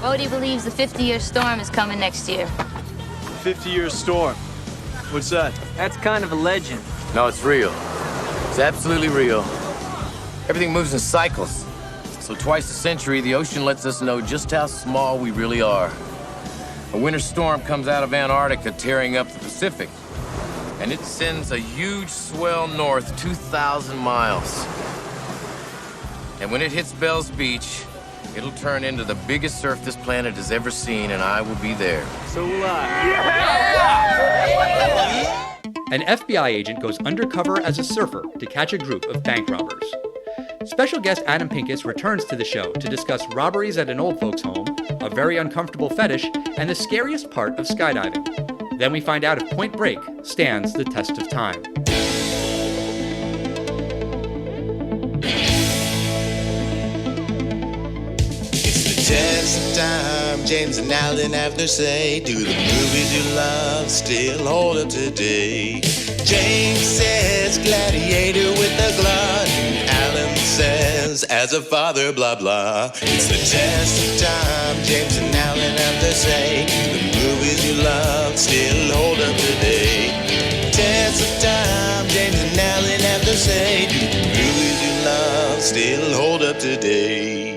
Bodie believes the 50-year storm is coming next year. 50-year storm? What's that? That's kind of a legend. No, it's real. It's absolutely real. Everything moves in cycles. So twice a century, the ocean lets us know just how small we really are. A winter storm comes out of Antarctica, tearing up the Pacific. And it sends a huge swell north 2,000 miles. And when it hits Bell's Beach, it'll turn into the biggest surf this planet has ever seen, and I will be there. So will I. An FBI agent goes undercover as a surfer to catch a group of bank robbers. Special guest Adam Pincas returns to the show to discuss robberies at an old folks' home, a very uncomfortable fetish, and the scariest part of skydiving. Then we find out if Point Break stands the test of time. Test of time, James and Alan have their say. Do the movies you love still hold up today? James says Gladiator with a glutton. Alan says as a father, blah blah. It's the test of time, James and Alan have their say. Do the movies you love still hold up today? Test of time, James and Alan have their say. Do the movies you love still hold up today?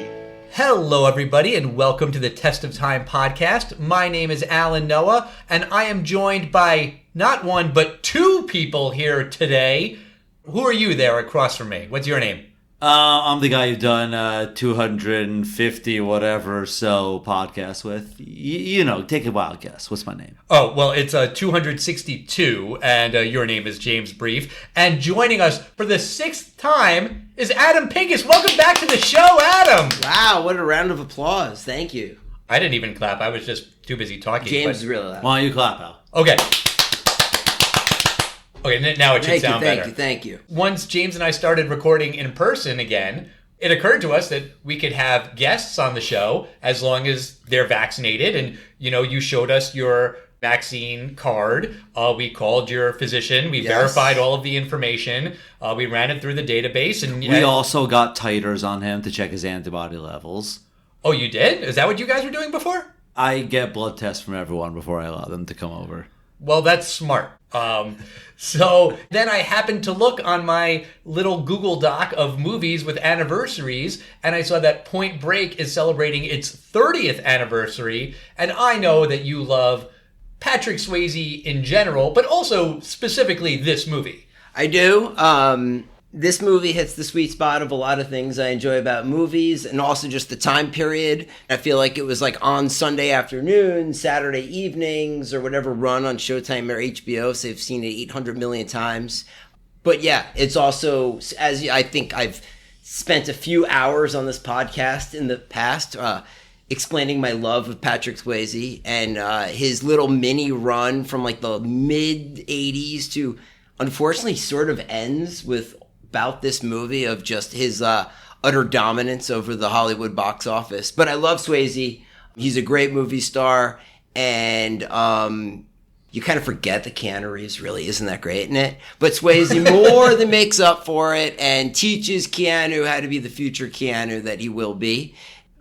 Hello, everybody, and welcome to the Test of Time podcast. My name is Alan Noah, and I am joined by not one, but two people here today. Who are you there across from me? What's your name? I'm the guy you've done 250 whatever so podcasts with. You know, take a wild guess. What's my name? Oh, well, it's 262, and your name is James Brief. And joining us for the sixth time is Adam Pincas. Welcome back to the show, Adam. Wow, what a round of applause. Thank you. I didn't even clap. I was just too busy talking. James is really loud. Why don't you clap, Al? Okay. Okay, now it should sound better. Thank you. Once James and I started recording in person again, it occurred to us that we could have guests on the show as long as they're vaccinated. And, you know, you showed us your vaccine card. We called your physician. We verified all of the information. We ran it through the database. And we also got titers on him to check his antibody levels. Oh, you did? Is that what you guys were doing before? I get blood tests from everyone before I allow them to come over. Well, that's smart. So then I happened to look on my little Google Doc of movies with anniversaries, and I saw that Point Break is celebrating its 30th anniversary. And I know that you love Patrick Swayze in general, but also specifically this movie. I do. This movie hits the sweet spot of a lot of things I enjoy about movies, and also just the time period. I feel like it was like on Sunday afternoon, Saturday evenings, or whatever run on Showtime or HBO, so I've seen it 800 million times. But yeah, it's also, as I think I've spent a few hours on this podcast in the past, explaining my love of Patrick Swayze and his little mini run from like the mid 80s to, unfortunately, sort of ends with about this movie of just his utter dominance over the Hollywood box office. But I love Swayze. He's a great movie star, and you kind of forget that Keanu Reeves really isn't that great in it. But Swayze more than makes up for it and teaches Keanu how to be the future Keanu that he will be.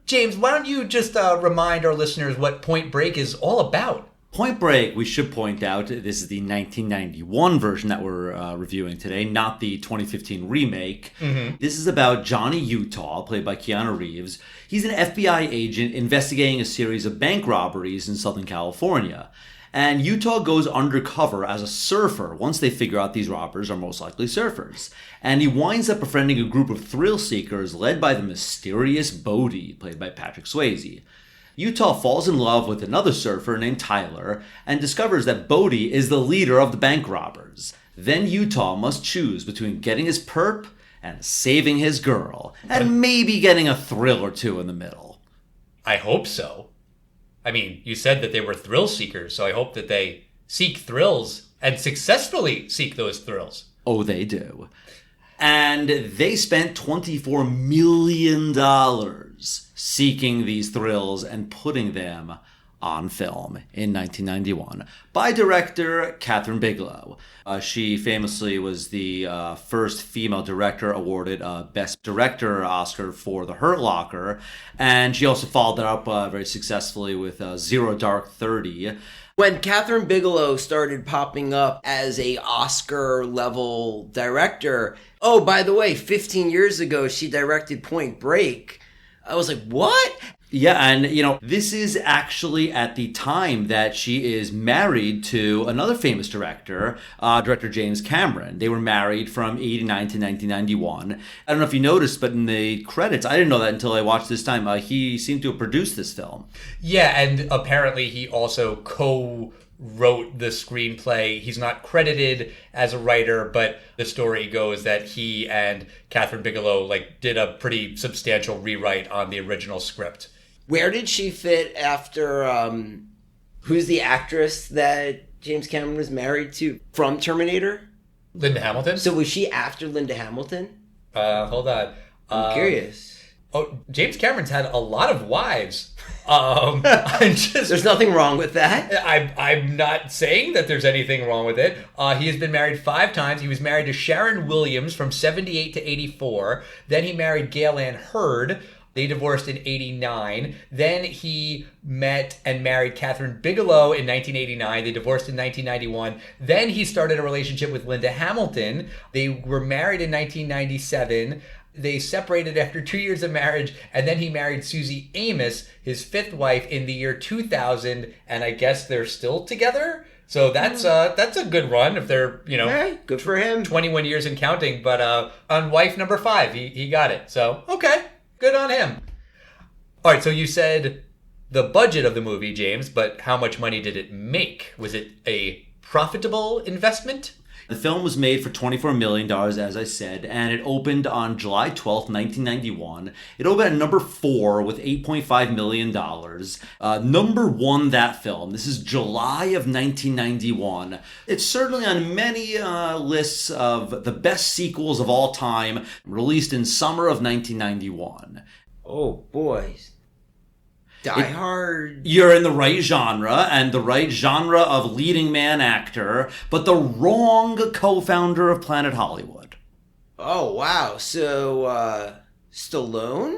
James, why don't you just remind our listeners what Point Break is all about? Point Break, we should point out, this is the 1991 version that we're reviewing today, not the 2015 remake. Mm-hmm. This is about Johnny Utah, played by Keanu Reeves. He's an FBI agent investigating a series of bank robberies in Southern California. And Utah goes undercover as a surfer once they figure out these robbers are most likely surfers. And he winds up befriending a group of thrill seekers led by the mysterious Bodie, played by Patrick Swayze. Utah falls in love with another surfer named Tyler and discovers that Bodie is the leader of the bank robbers. Then Utah must choose between getting his perp and saving his girl, and maybe getting a thrill or two in the middle. I hope so. I mean, you said that they were thrill seekers, so I hope that they seek thrills and successfully seek those thrills. Oh, they do. And they spent $24 million seeking these thrills and putting them on film in 1991 by director Kathryn Bigelow. She famously was the first female director awarded a Best Director Oscar for The Hurt Locker, and she also followed that up very successfully with Zero Dark 30. When Kathryn Bigelow started popping up as a Oscar-level director, oh, by the way, 15 years ago, she directed Point Break. I was like, what? Yeah, and, you know, this is actually at the time that she is married to another famous director, director James Cameron. They were married from 89 to 1991. I don't know if you noticed, but in the credits, I didn't know that until I watched this time, he seemed to have produced this film. Yeah, and apparently he also co-wrote the screenplay. He's not credited as a writer, but the story goes that he and Kathryn Bigelow did a pretty substantial rewrite on the original script. Where did she fit after, who's the actress that James Cameron was married to from Terminator? Linda Hamilton? So was she after Linda Hamilton? Hold on. I'm curious. Oh, James Cameron's had a lot of wives. There's nothing wrong with that. I'm not saying that there's anything wrong with it. He has been married 5 times. He was married to Sharon Williams from 78 to 84. Then he married Gail Ann Hurd. They divorced in 89. Then he met and married Kathryn Bigelow in 1989. They divorced in 1991. Then he started a relationship with Linda Hamilton. They were married in 1997. They separated after 2 years of marriage, and then he married Susie Amos, his 5th wife, in the year 2000, and I guess they're still together? So that's a good run if they're, Hey, good for him. 21 years and counting, but on wife number 5, he got it. So, okay. Good on him. All right, so you said the budget of the movie, James, but how much money did it make? Was it a profitable investment? The film was made for $24 million, as I said, and it opened on July 12th, 1991. It opened at number 4 with $8.5 million. Number 1, that film. This is July of 1991. It's certainly on many lists of the best sequels of all time, released in summer of 1991. Oh, boys. Die Hard. You're in the right genre, and the right genre of leading man actor, but the wrong co-founder of Planet Hollywood. Oh, wow. So, Stallone?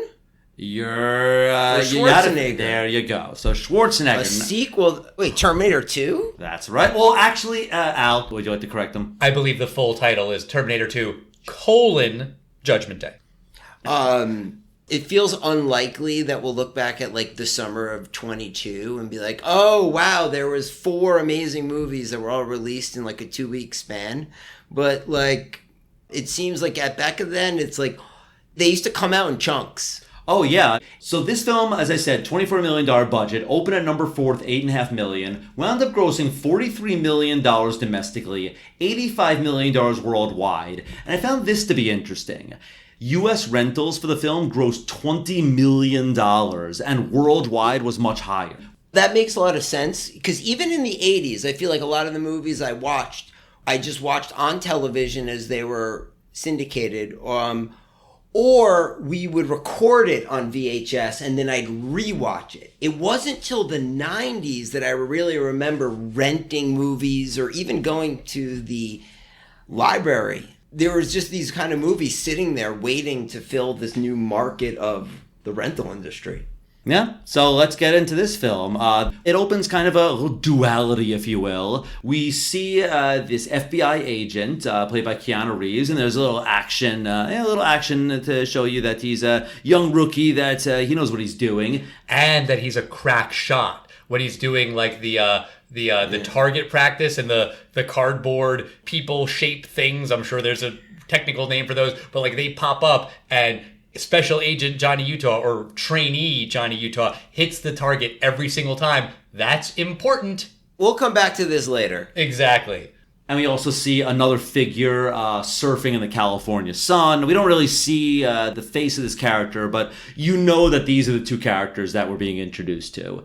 You're Schwarzenegger. There you go. So Schwarzenegger. A sequel. Wait, Terminator 2? That's right. Well, actually, Al, would you like to correct them? I believe the full title is Terminator 2, Judgment Day. It feels unlikely that we'll look back at the summer of 22 and be like, oh, wow, there was 4 amazing movies that were all released in a 2-week span. But it seems like at back then, it's they used to come out in chunks. Oh, yeah. So this film, as I said, $24 million budget, opened at number 4 with $8.5 million, wound up grossing $43 million domestically, $85 million worldwide. And I found this to be interesting. U.S. rentals for the film grossed $20 million, and worldwide was much higher. That makes a lot of sense, because even in the 80s, I feel like a lot of the movies I just watched on television as they were syndicated, or we would record it on VHS and then I'd rewatch it. It wasn't till the 90s that I really remember renting movies or even going to the library. There was just these kind of movies sitting there waiting to fill this new market of the rental industry. Yeah, so let's get into this film. It opens kind of a little duality, if you will. We see this FBI agent played by Keanu Reeves, and there's a little action to show you that he's a young rookie, that he knows what he's doing. And that he's a crack shot. When he's doing the target practice and the cardboard people shape things. I'm sure there's a technical name for those, but they pop up and Special Agent Johnny Utah or trainee Johnny Utah hits the target every single time. That's important. We'll come back to this later. Exactly. And we also see another figure surfing in the California sun. We don't really see the face of this character, but you know that these are the 2 characters that we're being introduced to.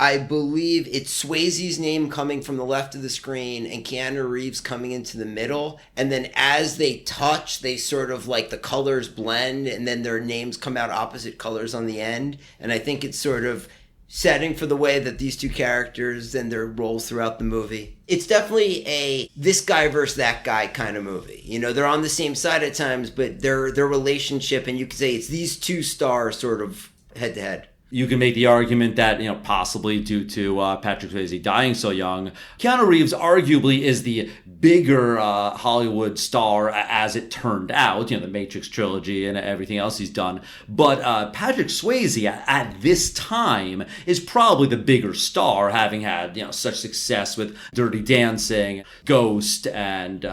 I believe it's Swayze's name coming from the left of the screen and Keanu Reeves coming into the middle. And then as they touch, they sort of the colors blend and then their names come out opposite colors on the end. And I think it's sort of setting for the way that these two characters and their roles throughout the movie. It's definitely a this guy versus that guy kind of movie. You know, they're on the same side at times, but their relationship, and you could say it's these two stars sort of head to head. You can make the argument that, you know, possibly due to Patrick Swayze dying so young, Keanu Reeves arguably is the bigger Hollywood star as it turned out, you know, the Matrix trilogy and everything else he's done. But Patrick Swayze at this time is probably the bigger star, having had, you know, such success with Dirty Dancing, Ghost, and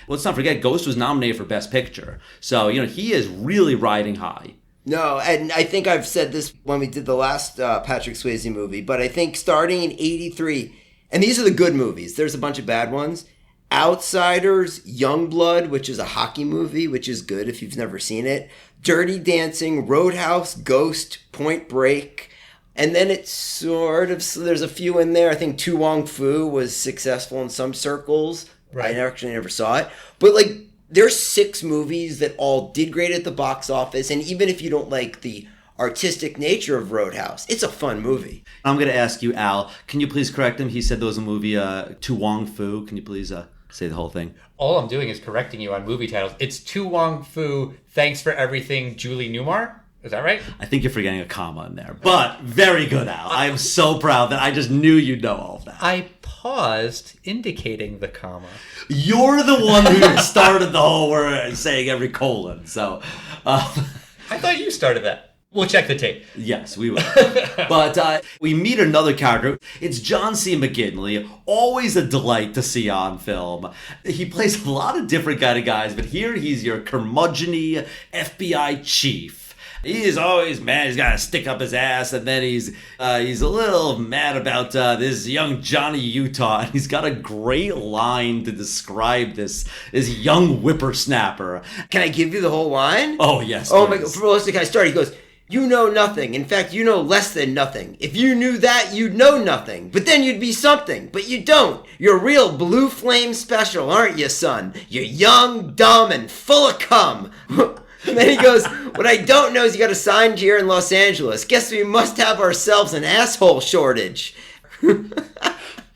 let's not forget, Ghost was nominated for Best Picture. So, you know, he is really riding high. No, and I think I've said this when we did the last Patrick Swayze movie, but I think starting in 83, and these are the good movies, there's a bunch of bad ones. Outsiders, Youngblood, which is a hockey movie, which is good if you've never seen it. Dirty Dancing, Roadhouse, Ghost, Point Break. And then it's sort of, so there's a few in there. I think Tu Wong Fu was successful in some circles. Right. I actually never saw it. But like, there's 6 movies that all did great at the box office, and even if you don't like the artistic nature of Roadhouse, it's a fun movie. I'm going to ask you, Al, can you please correct him? He said there was a movie, Tu Wong Fu. Can you please say the whole thing? All I'm doing is correcting you on movie titles. It's Tu Wong Fu, Thanks for Everything, Julie Newmar. Is that right? I think you're forgetting a comma in there. But very good, Al. I am so proud that I just knew you'd know all of that. I paused, indicating the comma. You're the one who started the whole word saying every colon. So, I thought you started that. We'll check the tape. Yes, we will. But we meet another character. It's John C. McGinley, always a delight to see on film. He plays a lot of different kind of guys, but here he's your curmudgeon-y FBI chief. He is always mad. He's got to stick up his ass, and then he's a little mad about this young Johnny Utah. And he's got a great line to describe this young whippersnapper. Can I give you the whole line? Oh yes. Oh my God! First, the guy started. He goes, "You know nothing. In fact, you know less than nothing. If you knew that, you'd know nothing. But then you'd be something. But you don't. You're a real blue flame special, aren't you, son? You're young, dumb, and full of cum." And then he goes, "What I don't know is you got a sign here in Los Angeles. Guess we must have ourselves an asshole shortage."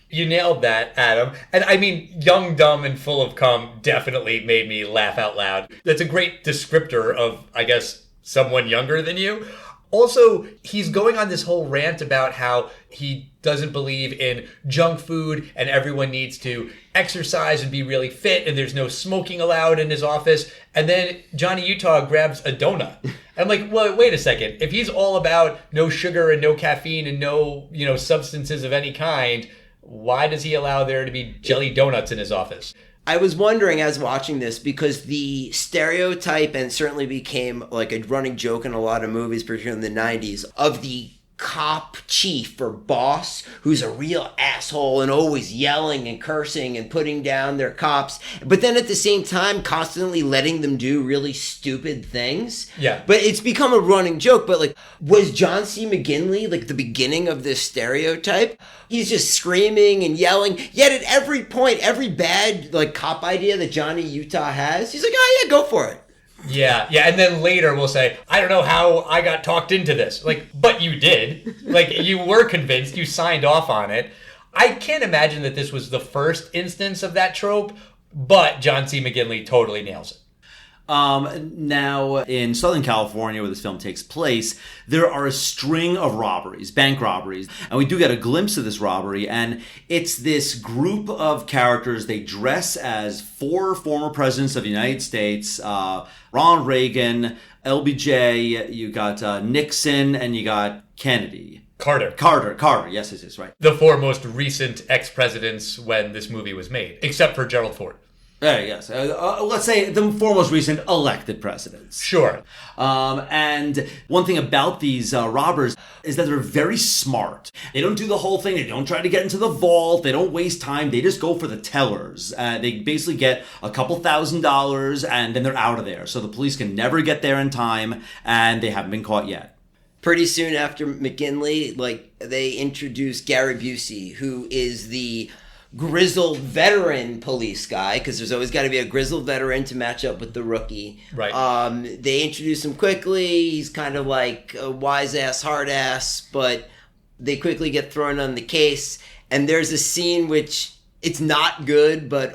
You nailed that, Adam. And I mean, young, dumb, and full of cum definitely made me laugh out loud. That's a great descriptor of, I guess, someone younger than you. Also, he's going on this whole rant about how he doesn't believe in junk food and everyone needs to exercise and be really fit and there's no smoking allowed in his office. And then Johnny Utah grabs a donut. I'm like, well, wait a second. If he's all about no sugar and no caffeine and no, substances of any kind, why does he allow there to be jelly donuts in his office? I was wondering as watching this, because the stereotype, and certainly became like a running joke in a lot of movies, particularly in the 90s, of the cop chief or boss who's a real asshole and always yelling and cursing and putting down their cops, but then at the same time constantly letting them do really stupid things. Yeah. But it's become a running joke. But like, was John C. McGinley like the beginning of this stereotype? He's just screaming and yelling, yet at every point, every bad like cop idea that Johnny Utah has, he's like, "Oh yeah, go for it." Yeah, and then later we'll say, "I don't know how I got talked into this." Like, but you did. Like, you were convinced, you signed off on it. I can't imagine that this was the first instance of that trope, but John C. McGinley totally nails it. Now, in Southern California, where this film takes place, there are a string of robberies, bank robberies, and we do get a glimpse of this robbery, and it's this group of characters. They dress as 4 former presidents of the United States, Ronald Reagan, LBJ, you got Nixon, and you got Kennedy. Carter, yes, right. The 4 most recent ex-presidents when this movie was made, except for Gerald Ford. Yes. Let's say the 4 most recent elected presidents. Sure. And one thing about these robbers is that they're very smart. They don't do the whole thing. They don't try to get into the vault. They don't waste time. They just go for the tellers. They basically get a couple $1,000s and then they're out of there. So the police can never get there in time and they haven't been caught yet. Pretty soon after McGinley, they introduce Gary Busey, who is the grizzled veteran police guy, because there's always got to be a grizzled veteran to match up with the rookie. Right. They introduce him quickly. He's kind of like a wise ass, hard ass, but They quickly get thrown on the case, and there's a scene which it's not good, but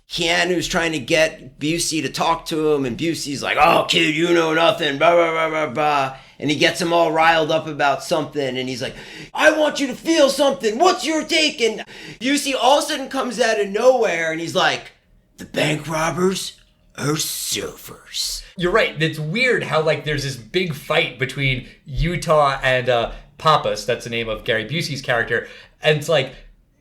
Keanu's trying to get Busey to talk to him, and Busey's like, "Oh, kid, you know nothing, blah, blah, blah, blah, blah." And he gets him all riled up about something, and he's like, "I want you to feel something. What's your take?" And Busey all of a sudden comes out of nowhere, and he's like, "The bank robbers are surfers." You're right. It's weird how, like, there's this big fight between Utah and Pappas. That's the name of Gary Busey's character. And it's like,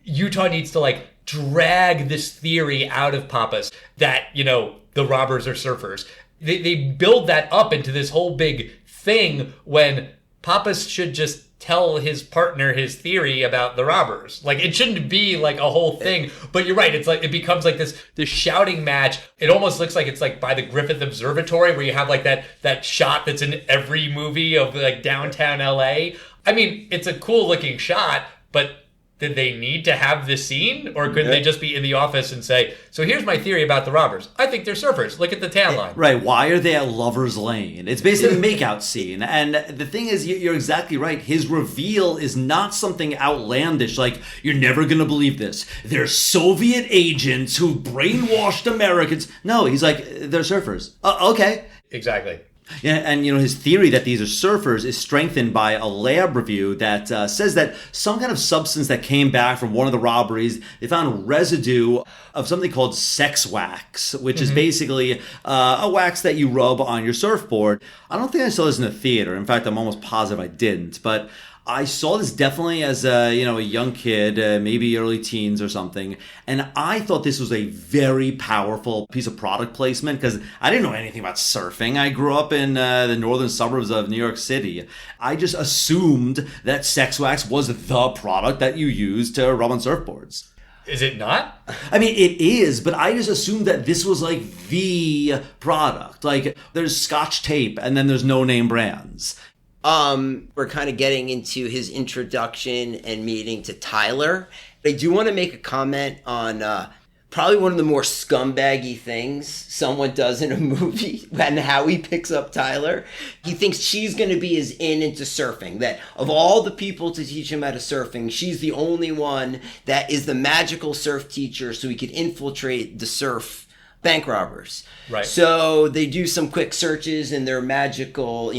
Utah needs to, like, drag this theory out of Pappas that, you know, the robbers are surfers. They build that up into this whole big thing when Pappas should just tell his partner his theory about the robbers. Like, it shouldn't be like a whole thing. But you're right. It's like, it becomes like this shouting match. It almost looks like it's like by the Griffith Observatory, where you have like that shot that's in every movie of like downtown LA. I mean, it's a cool looking shot, but did they need to have this scene? Or could they just be in the office and say, "So here's my theory about the robbers. I think they're surfers. Look at the tan line." Right. Why are they at Lover's Lane? It's basically a makeout scene. And the thing is, you're exactly right. His reveal is not something outlandish. Like, you're never going to believe this. They're Soviet agents who brainwashed Americans. No, he's like, they're surfers. Okay. Exactly. Yeah, and you know, his theory that these are surfers is strengthened by a lab review that says that some kind of substance that came back from one of the robberies, they found residue of something called sex wax, which is basically a wax that you rub on your surfboard. I don't think I saw this in the theater. In fact, I'm almost positive I didn't. But I saw this definitely as a young kid, maybe early teens or something, and I thought this was a very powerful piece of product placement because I didn't know anything about surfing. I grew up in the northern suburbs of New York City. I just assumed that sex wax was the product that you use to rub on surfboards. Is it not? I mean, it is, but I just assumed that this was like the product. Like, there's Scotch tape and then there's no-name brands. We're kind of getting into his introduction and meeting to Tyler. I do want to make a comment on probably one of the more scumbaggy things someone does in a movie and how he picks up Tyler. He thinks she's going to be his in into surfing, that of all the people to teach him how to surfing, she's the only one that is the magical surf teacher so he could infiltrate the surf bank robbers. Right. So they do some quick searches in their magical,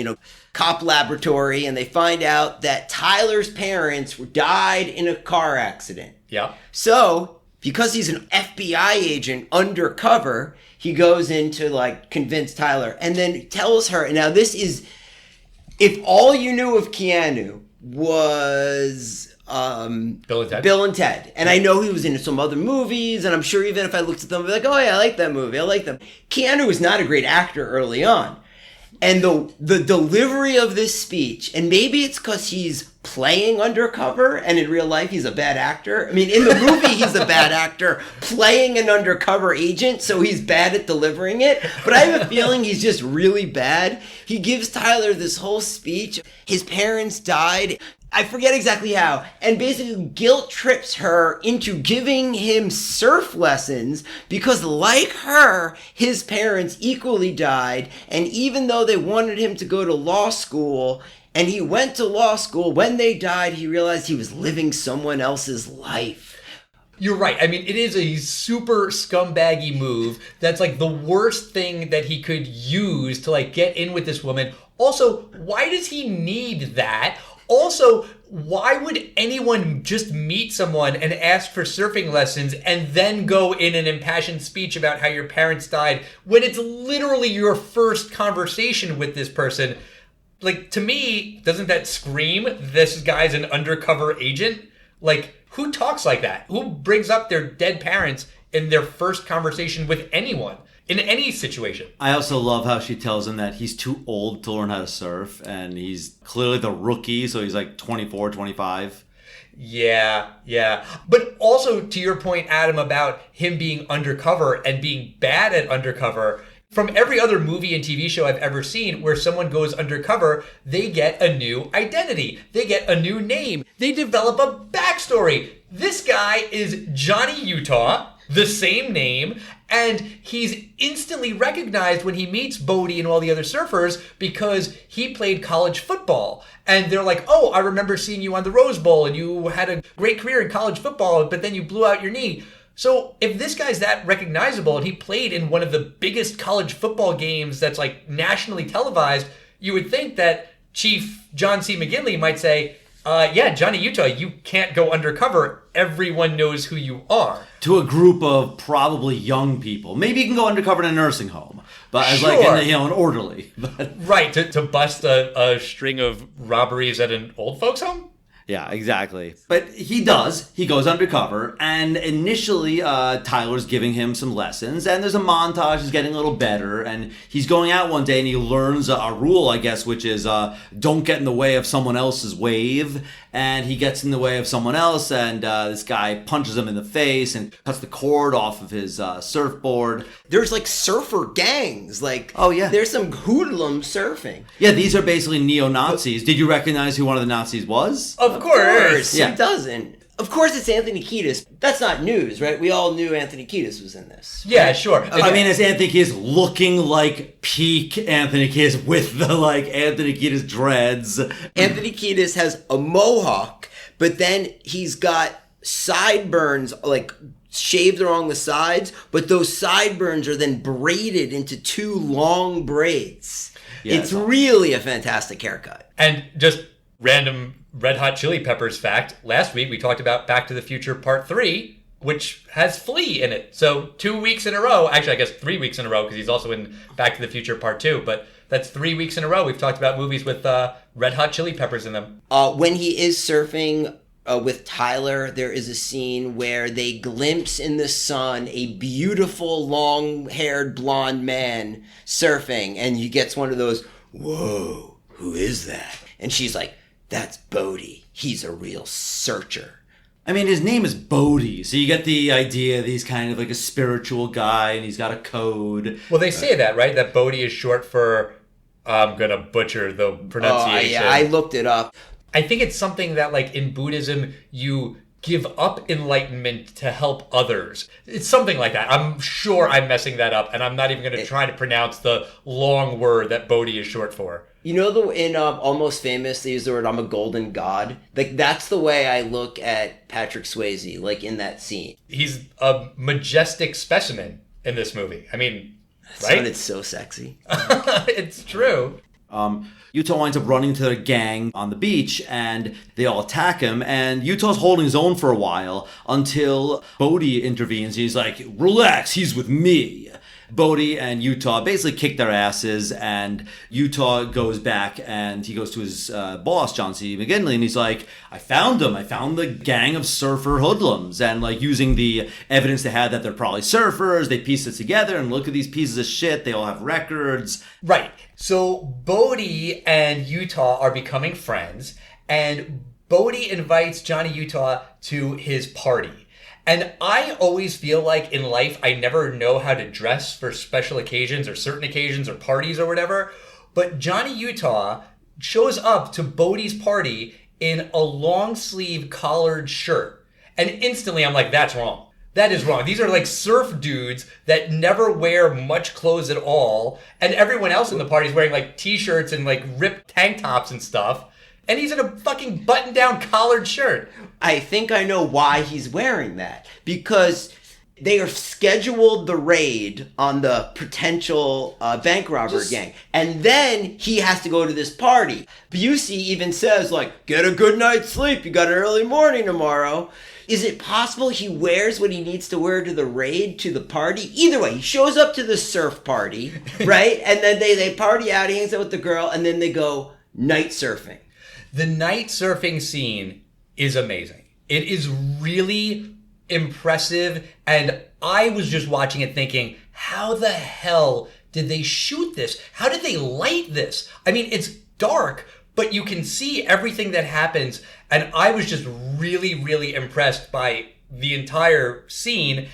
cop laboratory, and they find out that Tyler's parents died in a car accident. Yeah. So, because he's an FBI agent undercover, he goes in to convince Tyler and then tells her, now this is, if all you knew of Keanu was Bill and Ted. And I know he was in some other movies, and I'm sure even if I looked at them, I'd be like, oh yeah, I like that movie. I like them. Keanu was not a great actor early on. And the delivery of this speech, and maybe it's because he's playing undercover, and in real life he's a bad actor. I mean, in the movie he's a bad actor playing an undercover agent, so he's bad at delivering it. But I have a feeling he's just really bad. He gives Tyler this whole speech. His parents died. I forget exactly how, and basically guilt trips her into giving him surf lessons because, like her, his parents equally died, and even though they wanted him to go to law school, and he went to law school, when they died, he realized he was living someone else's life. You're right. I mean, it is a super scumbaggy move. That's like the worst thing that he could use to get in with this woman. Also, why does he need that? Also, why would anyone just meet someone and ask for surfing lessons and then go in an impassioned speech about how your parents died when it's literally your first conversation with this person? To me, doesn't that scream this guy's an undercover agent? Who talks like that? Who brings up their dead parents in their first conversation with anyone? In any situation. I also love how she tells him that he's too old to learn how to surf, and he's clearly the rookie, so he's 24, 25. Yeah. But also, to your point, Adam, about him being undercover and being bad at undercover, from every other movie and TV show I've ever seen where someone goes undercover, they get a new identity. They get a new name. They develop a backstory. This guy is Johnny Utah, the same name, And he's instantly recognized when he meets Bodie and all the other surfers because he played college football. And they're like, oh, I remember seeing you on the Rose Bowl and you had a great career in college football, but then you blew out your knee. So if this guy's that recognizable and he played in one of the biggest college football games that's like nationally televised, you would think that Chief John C. McGinley might say, yeah, Johnny Utah, you can't go undercover. Everyone knows who you are. To a group of probably young people. Maybe you can go undercover in a nursing home, but as Sure. like an orderly. But Right, to bust a string of robberies at an old folks home? yeah, exactly. But he does. He goes undercover, and initially Tyler's giving him some lessons, and there's a montage. He's getting a little better, and he's going out one day, and he learns a rule, I guess, which is don't get in the way of someone else's wave. And he gets in the way of someone else, and this guy punches him in the face and cuts the cord off of his surfboard. There's like surfer gangs. Like, Oh, yeah. there's some hoodlum surfing. Yeah, these are basically neo-Nazis. Did you recognize who one of the Nazis was? Of course. Yeah. Who doesn't? Of course, it's Anthony Kiedis. That's not news, right? We all knew Anthony Kiedis was in this. Yeah, sure. I mean, it's Anthony Kiedis looking like peak Anthony Kiedis with the, like, Anthony Kiedis dreads. Anthony Kiedis has a mohawk, but then he's got sideburns, like shaved along the sides, but those sideburns are then braided into two long braids. Yeah, it's really a fantastic haircut. And just random Red Hot Chili Peppers fact, last week we talked about Back to the Future Part 3, which has Flea in it. So 2 weeks in a row, actually I guess 3 weeks in a row, because he's also in Back to the Future Part 2, but that's 3 weeks in a row we've talked about movies with Red Hot Chili Peppers in them. When he is surfing with Tyler, there is a scene where they glimpse in the sun a beautiful long-haired blonde man surfing, and he gets one of those, whoa, who is that? And she's like, that's Bodie. He's a real searcher. I mean, his name is Bodhi, so you get the idea that he's kind of like a spiritual guy and he's got a code. Well, they say that, right? That Bodhi is short for, I'm going to butcher the pronunciation. Yeah, I looked it up. I think it's something that, like, in Buddhism, you give up enlightenment to help others. It's something like that. I'm sure I'm messing that up, and I'm not even going to try to pronounce the long word that Bodhi is short for. You know, in Almost Famous, they use the word, I'm a golden god. Like, that's the way I look at Patrick Swayze, like, in that scene. He's a majestic specimen in this movie. I mean, That right? sounded so sexy. It's true. Utah winds up running to the gang on the beach, and they all attack him, and Utah's holding his own for a while until Bodhi intervenes. He's like, relax, he's with me. Bodhi and Utah basically kick their asses, and Utah goes back and he goes to his boss, John C. McGinley, and he's like, I found them. I found the gang of surfer hoodlums. And like using the evidence they had that they're probably surfers, they pieced it together and look at these pieces of shit. They all have records. Right. So Bodhi and Utah are becoming friends, and Bodhi invites Johnny Utah to his party. And I always feel like in life, I never know how to dress for special occasions or certain occasions or parties or whatever. But Johnny Utah shows up to Bodhi's party in a long sleeve collared shirt. And instantly I'm like, that's wrong. That is wrong. These are like surf dudes that never wear much clothes at all. And everyone else in the party is wearing like t-shirts and like ripped tank tops and stuff. And he's in a fucking button-down collared shirt. I think I know why he's wearing that. Because they are scheduled the raid on the potential bank robber gang. And then he has to go to this party. Busey even says, like, get a good night's sleep. You got an early morning tomorrow. Is it possible he wears what he needs to wear to the raid, to the party? Either way, he shows up to the surf party, right? And then they party out, he hangs out with the girl, and then they go night surfing. The night surfing scene is amazing. It is really impressive, and I was just watching it thinking, how the hell did they shoot this? How did they light this? I mean, it's dark, but you can see everything that happens, and I was just really, really impressed by the entire scene,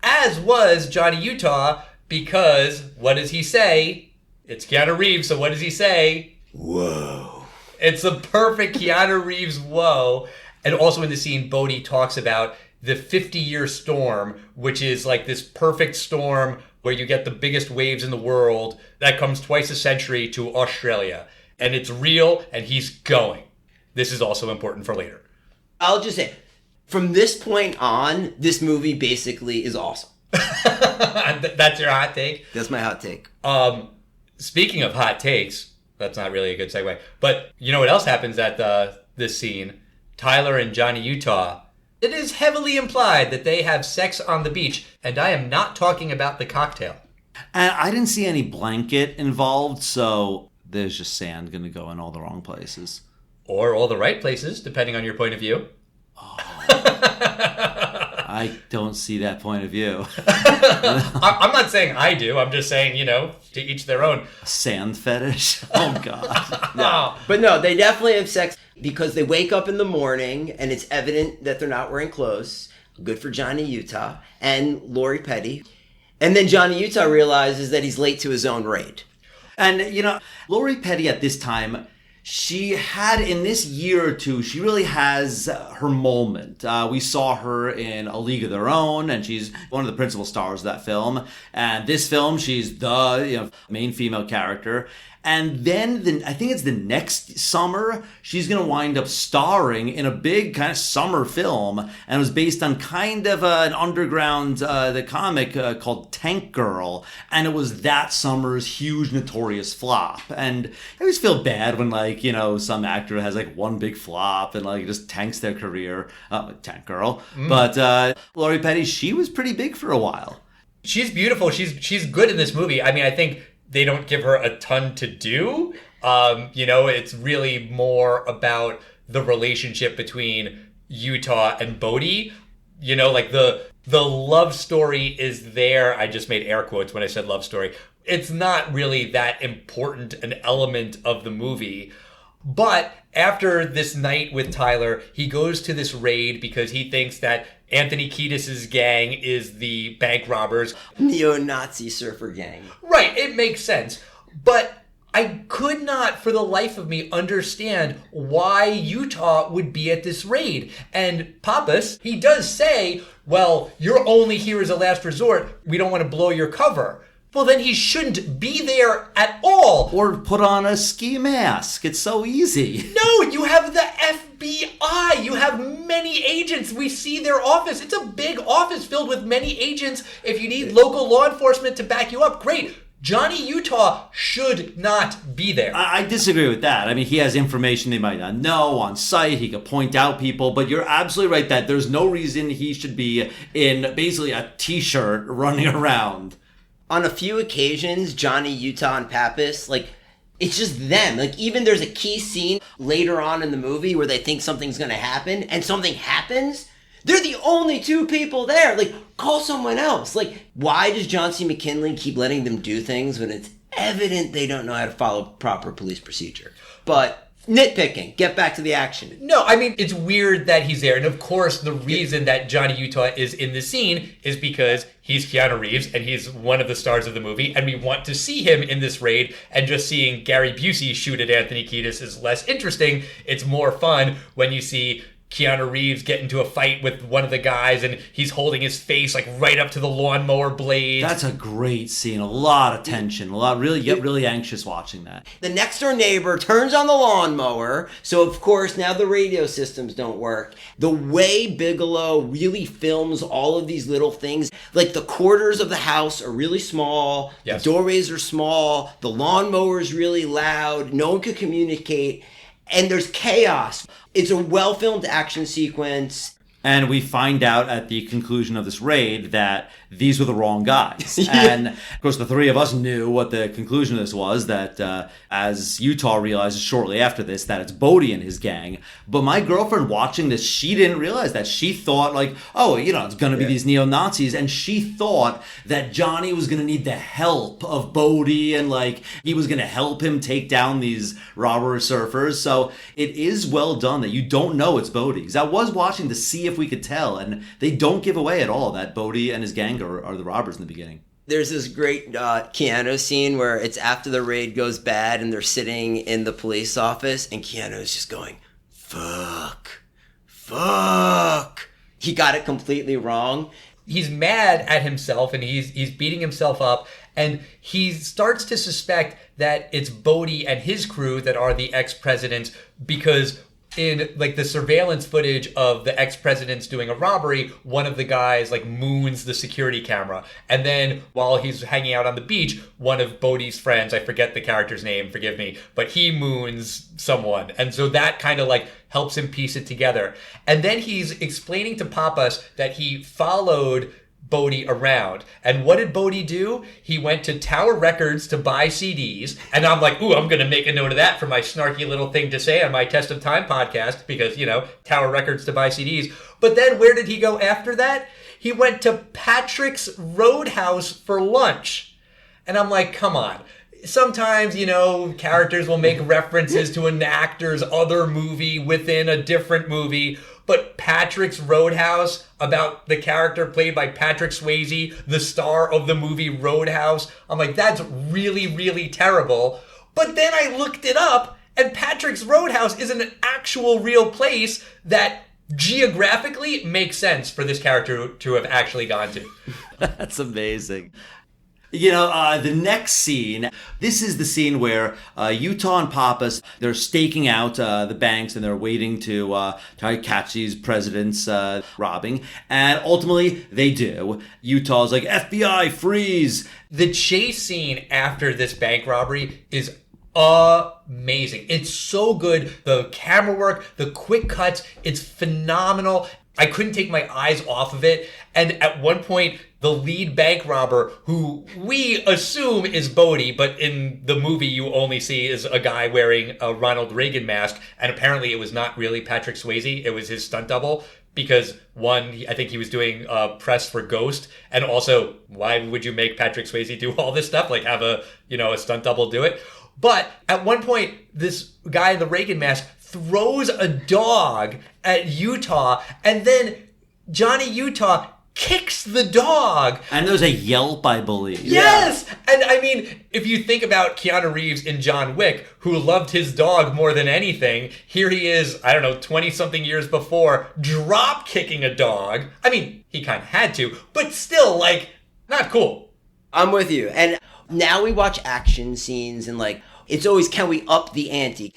as was Johnny Utah, because what does he say? It's Keanu Reeves, so what does he say? Whoa. It's a perfect Keanu Reeves whoa. And also in the scene, Bodhi talks about the 50-year storm, which is like this perfect storm where you get the biggest waves in the world that comes twice a century to Australia. And it's real, and he's going. This is also important for later. I'll just say, from this point on, this movie basically is awesome. That's your hot take? That's my hot take. Speaking of hot takes, that's not really a good segue, but you know what else happens at this scene? Tyler and Johnny Utah. It is heavily implied that they have sex on the beach, and I am not talking about the cocktail. And I didn't see any blanket involved, so there's just sand going to go in all the wrong places. Or all the right places, depending on your point of view. Oh. I don't see that point of view. I'm not saying I do. I'm just saying, to each their own. A sand fetish? Oh, God. No. But no, they definitely have sex because they wake up in the morning and it's evident that they're not wearing clothes. Good for Johnny Utah and Lori Petty. And then Johnny Utah realizes that he's late to his own raid. And, Lori Petty at this time, she had, in this year or two, she really has her moment. We saw her in A League of Their Own, and she's one of the principal stars of that film. And this film, she's the main female character. And then I think it's the next summer, she's going to wind up starring in a big kind of summer film. And it was based on kind of an underground, the comic called Tank Girl. And it was that summer's huge notorious flop. And I always feel bad when some actor has one big flop and just tanks their career. Tank Girl. But Lori Petty, she was pretty big for a while. She's beautiful. She's good in this movie. I mean, I think they don't give her a ton to do. It's really more about the relationship between Utah and Bodhi. The love story is there. I just made air quotes when I said love story. It's not really that important an element of the movie. But after this night with Tyler, he goes to this raid because he thinks that Anthony Kiedis' gang is the bank robbers. Neo-Nazi surfer gang. Right, it makes sense. But I could not, for the life of me, understand why Utah would be at this raid. And Pappas, he does say, well, you're only here as a last resort. We don't want to blow your cover. Well, then he shouldn't be there at all. Or put on a ski mask. It's so easy. No, you have the FBI. You have many agents. We see their office. It's a big office filled with many agents. If you need local law enforcement to back you up, great. Johnny Utah should not be there. I disagree with that. I mean, he has information they might not know on site. He could point out people, but you're absolutely right that there's no reason he should be in basically a t-shirt running around. On a few occasions, Johnny Utah and Pappas, it's just them. Even there's a key scene later on in the movie where they think something's going to happen and something happens. They're the only two people there. Call someone else. Why does John C. McKinley keep letting them do things when it's evident they don't know how to follow proper police procedure? But nitpicking. Get back to the action. No, I mean, it's weird that he's there. And of course, the reason that Johnny Utah is in the scene is because he's Keanu Reeves and he's one of the stars of the movie. And we want to see him in this raid. And just seeing Gary Busey shoot at Anthony Kiedis is less interesting. It's more fun when you see Keanu Reeves get into a fight with one of the guys and he's holding his face right up to the lawnmower blades. That's a great scene. A lot of tension. You get really anxious watching that. The next door neighbor turns on the lawnmower. So, of course, now the radio systems don't work. The way Bigelow really films all of these little things, the quarters of the house are really small. Yes. The doorways are small. The lawnmower is really loud. No one could communicate. And there's chaos. It's a well-filmed action sequence. And we find out at the conclusion of this raid that these were the wrong guys. And, of course, the three of us knew what the conclusion of this was, that as Utah realizes shortly after this, that it's Bodhi and his gang. But my girlfriend watching this, she didn't realize that. She thought, it's going to be these neo-Nazis. And she thought that Johnny was going to need the help of Bodhi and, he was going to help him take down these robber surfers. So it is well done that you don't know it's Bodhi. Because I was watching to see if we could tell, and they don't give away at all that Bodhi and his gang are the robbers in the beginning. There's this great Keanu scene where it's after the raid goes bad and they're sitting in the police office and Keanu is just going, fuck. he got it completely wrong. He's mad at himself and he's beating himself up, and he starts to suspect that it's Bodhi and his crew that are the ex-presidents, because in like the surveillance footage of the ex-presidents doing a robbery, one of the guys like moons the security camera, and then while he's hanging out on the beach, one of Bodhi's friends, I forget the character's name, forgive me, but he moons someone, and so that kind of like helps him piece it together. And then he's explaining to Papas that he followed Bodhi around. And what did Bodhi do? He went to Tower Records to buy CDs. And I'm like, ooh, I'm going to make a note of that for my snarky little thing to say on my Test of Time podcast, because, you know, Tower Records to buy CDs. But then where did he go after that? He went to Patrick's Roadhouse for lunch. And I'm like, come on. Sometimes, you know, characters will make references to an actor's other movie within a different movie. But Patrick's Roadhouse, about the character played by Patrick Swayze, the star of the movie Roadhouse, I'm like, that's really, really terrible. But then I looked it up, and Patrick's Roadhouse is an actual real place that geographically makes sense for this character to have actually gone to. That's amazing. You know, the next scene, this is the scene where Utah and Papas, they're staking out the banks and they're waiting to try to catch these presidents robbing. And ultimately, they do. Utah's like, FBI, freeze! The chase scene after this bank robbery is amazing. It's so good. The camera work, the quick cuts, it's phenomenal. I couldn't take my eyes off of it. And at one point, the lead bank robber, who we assume is Bodhi, but in the movie you only see is a guy wearing a Ronald Reagan mask, and apparently it was not really Patrick Swayze, it was his stunt double, because one, I think he was doing press for Ghost, and also, why would you make Patrick Swayze do all this stuff? Like have a stunt double do it? But at one point, this guy in the Reagan mask throws a dog at Utah, and then Johnny Utah kicks the dog. And there's a yelp, I believe. Yes! Yeah. And I mean, if you think about Keanu Reeves in John Wick, who loved his dog more than anything, here he is, 20-something years before, drop kicking a dog. I mean, he kind of had to, but still, like, not cool. I'm with you. And now we watch action scenes and, like, it's always, can we up the ante?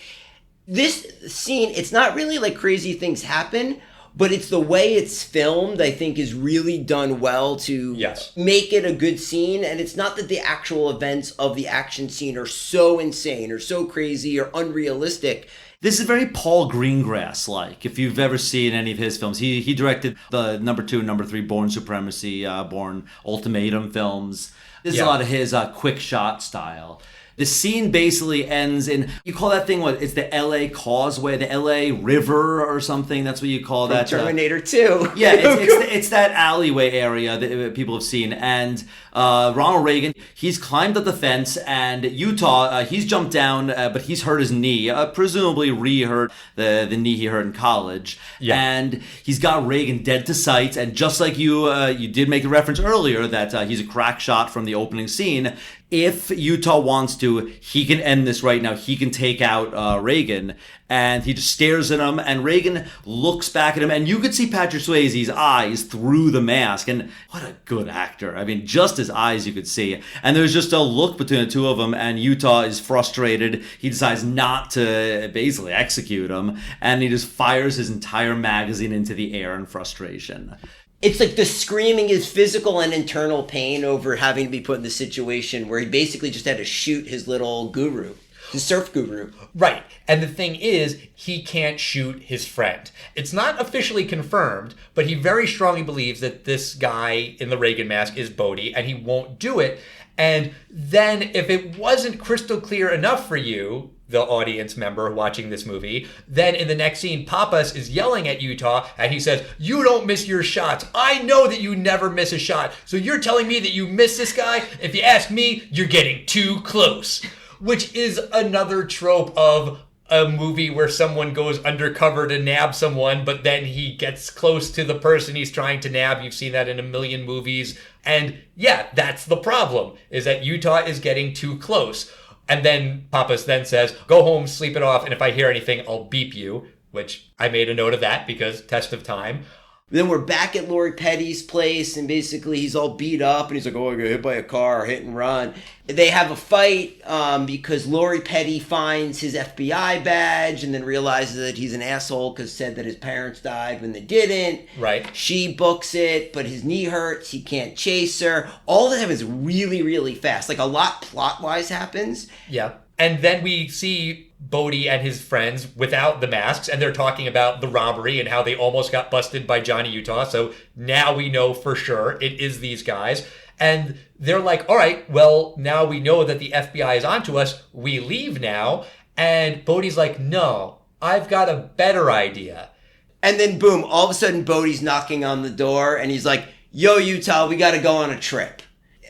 This scene, it's not really like crazy things happen, but it's the way it's filmed, I think, is really done well to make it a good scene. And it's not that the actual events of the action scene are so insane or so crazy or unrealistic. This is very Paul Greengrass-like, if you've ever seen any of his films. He directed the number 2 and number 3 Bourne Supremacy, Bourne Ultimatum films. This is a lot of his quick shot style. The scene basically ends in, you call that thing what? It's the LA Causeway, the LA River or something. That's what you call that. Terminator 2. Yeah, it's that alleyway area that people have seen. And Ronald Reagan, he's climbed up the fence, and Utah, he's jumped down, but he's hurt his knee, presumably re-hurt the knee he hurt in college. Yeah. And he's got Reagan dead to sight. And just like you did make a reference earlier that he's a crack shot from the opening scene. If Utah wants to, he can end this right now. He can take out Reagan, and he just stares at him, and Reagan looks back at him, and you could see Patrick Swayze's eyes through the mask, and what a good actor. I mean, just his eyes you could see. And there's just a look between the two of them, and Utah is frustrated. He decides not to basically execute him, and he just fires his entire magazine into the air in frustration. It's like the screaming is physical and internal pain over having to be put in the situation where he basically just had to shoot his little guru, his surf guru. Right. And the thing is, he can't shoot his friend. It's not officially confirmed, but he very strongly believes that this guy in the Reagan mask is Bodhi, and he won't do it. And then if it wasn't crystal clear enough for you, the audience member watching this movie, then in the next scene, Papas is yelling at Utah, and he says, "You don't miss your shots. I know that you never miss a shot. So you're telling me that you miss this guy? If you ask me, you're getting too close." Which is another trope of a movie where someone goes undercover to nab someone, but then he gets close to the person he's trying to nab. You've seen that in a million movies. And yeah, that's the problem, is that Utah is getting too close. And then Papas then says, "Go home, sleep it off, and if I hear anything, I'll beep you," which I made a note of that because test of time. Then we're back at Lori Petty's place, and basically he's all beat up, and he's like, oh, I got hit by a car, hit and run. They have a fight because Lori Petty finds his FBI badge and then realizes that he's an asshole because said that his parents died when they didn't. Right. She books it, but his knee hurts. He can't chase her. All that happens really, really fast. Like, a lot plot-wise happens. Yeah. And then we see Bodhi and his friends without the masks, and they're talking about the robbery and how they almost got busted by Johnny Utah. So now we know for sure it is these guys. And they're like, all right, well, now we know that the FBI is onto us. We leave now. And Bodhi's like, no, I've got a better idea. And then boom, all of a sudden Bodhi's knocking on the door, and he's like, yo, Utah, we got to go on a trip.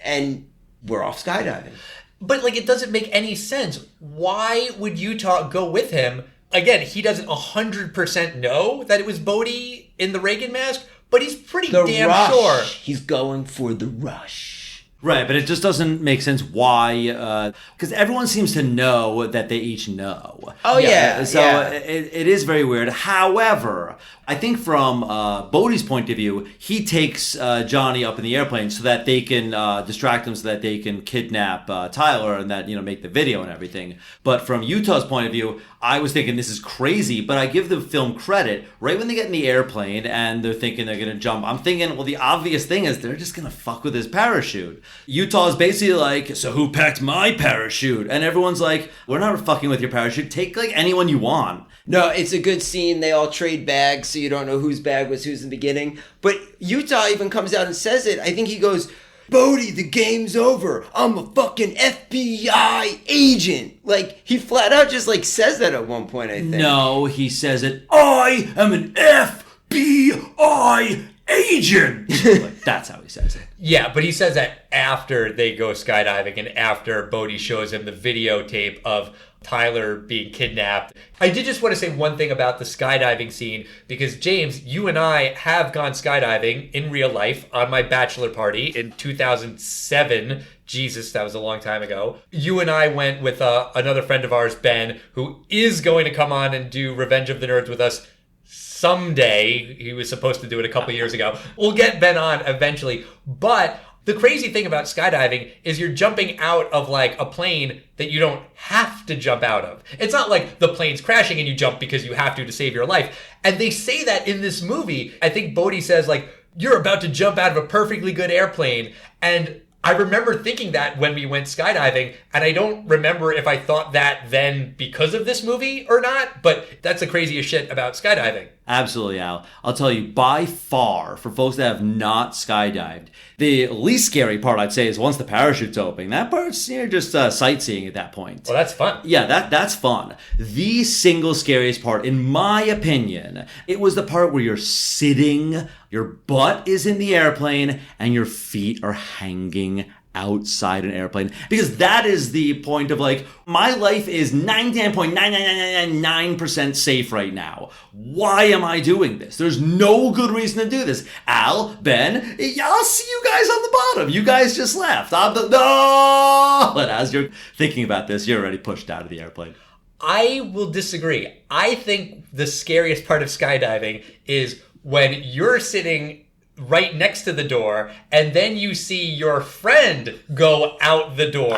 And we're off skydiving. But, like, it doesn't make any sense. Why would Utah go with him? Again, he doesn't 100% know that it was Bodhi in the Reagan mask, but he's pretty damn rush. sure. He's going for the rush. Right, but it just doesn't make sense why, because everyone seems to know that they each know. Oh, yeah. So it is very weird. However, I think from Bodhi's point of view, he takes Johnny up in the airplane so that they can distract him, so that they can kidnap Tyler and that, make the video and everything. But from Utah's point of view, I was thinking this is crazy, but I give the film credit. Right when they get in the airplane and they're thinking they're going to jump, I'm thinking, well, the obvious thing is they're just going to fuck with his parachute. Utah's basically like, so who packed my parachute? And everyone's like, we're not fucking with your parachute. Take, like, anyone you want. No, it's a good scene. They all trade bags, so you don't know whose bag was whose in the beginning. But Utah even comes out and says it. I think he goes, Bodhi, the game's over. I'm a fucking FBI agent. Like, he flat out just, like, says that at one point, I think. No, he says it, I am an FBI agent. Like, that's how he says it. Yeah, but he says that after they go skydiving and after Bodhi shows him the videotape of Tyler being kidnapped. I did just want to say one thing about the skydiving scene, because James, you and I have gone skydiving in real life on my bachelor party in 2007. Jesus, that was a long time ago. You and I went with another friend of ours, Ben, who is going to come on and do Revenge of the Nerds with us someday. He was supposed to do it a couple years ago. We'll get Ben on eventually. But the crazy thing about skydiving is you're jumping out of, like, a plane that you don't have to jump out of. It's not like the plane's crashing and you jump because you have to save your life. And they say that in this movie. I think Bodhi says, like, you're about to jump out of a perfectly good airplane. And I remember thinking that when we went skydiving, and I don't remember if I thought that then because of this movie or not, but that's the craziest shit about skydiving. Absolutely, Al. I'll tell you, by far, for folks that have not skydived, the least scary part, I'd say, is once the parachute's open. That part's, just sightseeing at that point. Well, that's fun. Yeah, that's fun. The single scariest part, in my opinion, it was the part where you're sitting, your butt is in the airplane, and your feet are hanging outside an airplane, because that is the point of, like, my life is 99.99999% safe right now. Why am I doing this? There's no good reason to do this. Al, Ben, I'll see you guys on the bottom. You guys just left. No! But as you're thinking about this, you're already pushed out of the airplane. I will disagree. I think the scariest part of skydiving is when you're sitting right next to the door, and then you see your friend go out the door.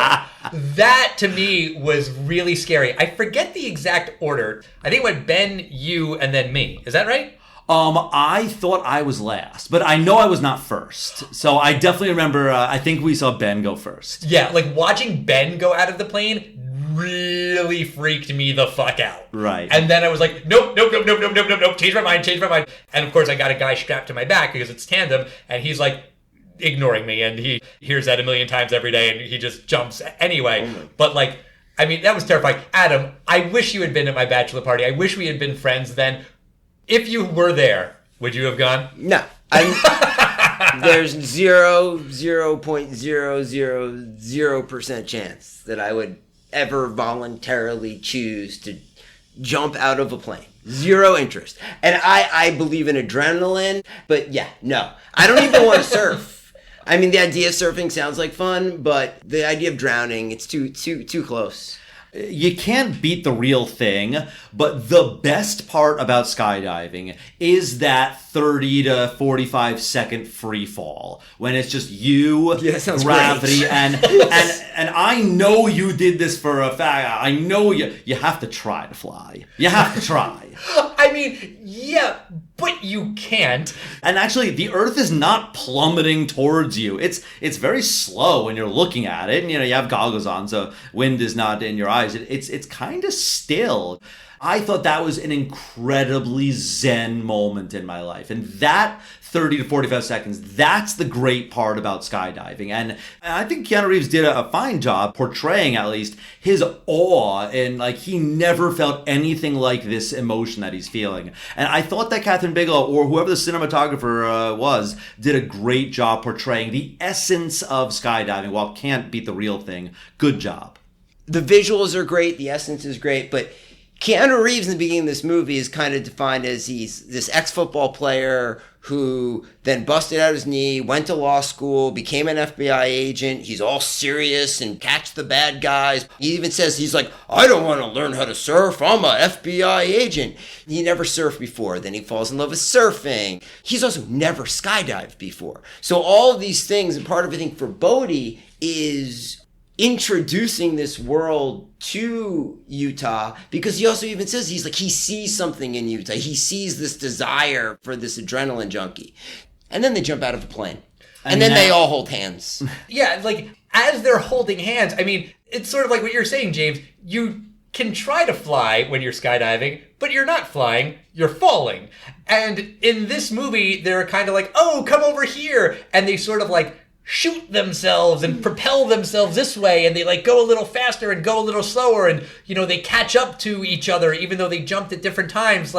That, to me, was really scary. I forget the exact order. I think it went Ben, you, and then me. Is that right? I thought I was last, but I know I was not first. So I definitely remember, I think we saw Ben go first. Yeah, like, watching Ben go out of the plane really freaked me the fuck out. Right. And then I was like, nope, change my mind. And of course I got a guy strapped to my back because it's tandem, and he's like ignoring me, and he hears that a million times every day, and he just jumps anyway. But, like, I mean, that was terrifying. Adam, I wish you had been at my bachelor party. I wish we had been friends then. If you were there, would you have gone? No. There's 0.000% chance that I would ever voluntarily choose to jump out of a plane. Zero interest. And I believe in adrenaline, but yeah, no. I don't even want to surf. I mean, the idea of surfing sounds like fun, but the idea of drowning, it's too close. You can't beat the real thing, but the best part about skydiving is that 30 to 45 second free fall when it's just you, gravity, and I know you did this for a fact. I know you have to try to fly. You have to try. I mean, yeah, but you can't. And actually, the Earth is not plummeting towards you. It's very slow when you're looking at it. And, you have goggles on, so wind is not in your eyes. It's kind of still. I thought that was an incredibly zen moment in my life. And that 30 to 45 seconds, that's the great part about skydiving. And I think Keanu Reeves did a fine job portraying, at least, his awe. And he never felt anything like this emotion that he's feeling. And I thought that Catherine Bigelow, or whoever the cinematographer was, did a great job portraying the essence of skydiving. While can't beat the real thing, good job. The visuals are great. The essence is great. But Keanu Reeves in the beginning of this movie is kind of defined as he's this ex-football player who then busted out his knee, went to law school, became an FBI agent. He's all serious and catch the bad guys. He even says, he's like, I don't want to learn how to surf. I'm a FBI agent. He never surfed before. Then he falls in love with surfing. He's also never skydived before. So all of these things, and part of it, I think, for Bodhi is introducing this world to Utah, because he also even says he sees something in Utah. He sees this desire for this adrenaline junkie. And then they jump out of a plane. And then they all hold hands. Yeah, as they're holding hands, I mean, it's sort of like what you're saying, James. You can try to fly when you're skydiving, but you're not flying, you're falling. And in this movie, they're kind of like, oh, come over here. And they sort of shoot themselves and propel themselves this way, and they go a little faster and go a little slower, and they catch up to each other even though they jumped at different times.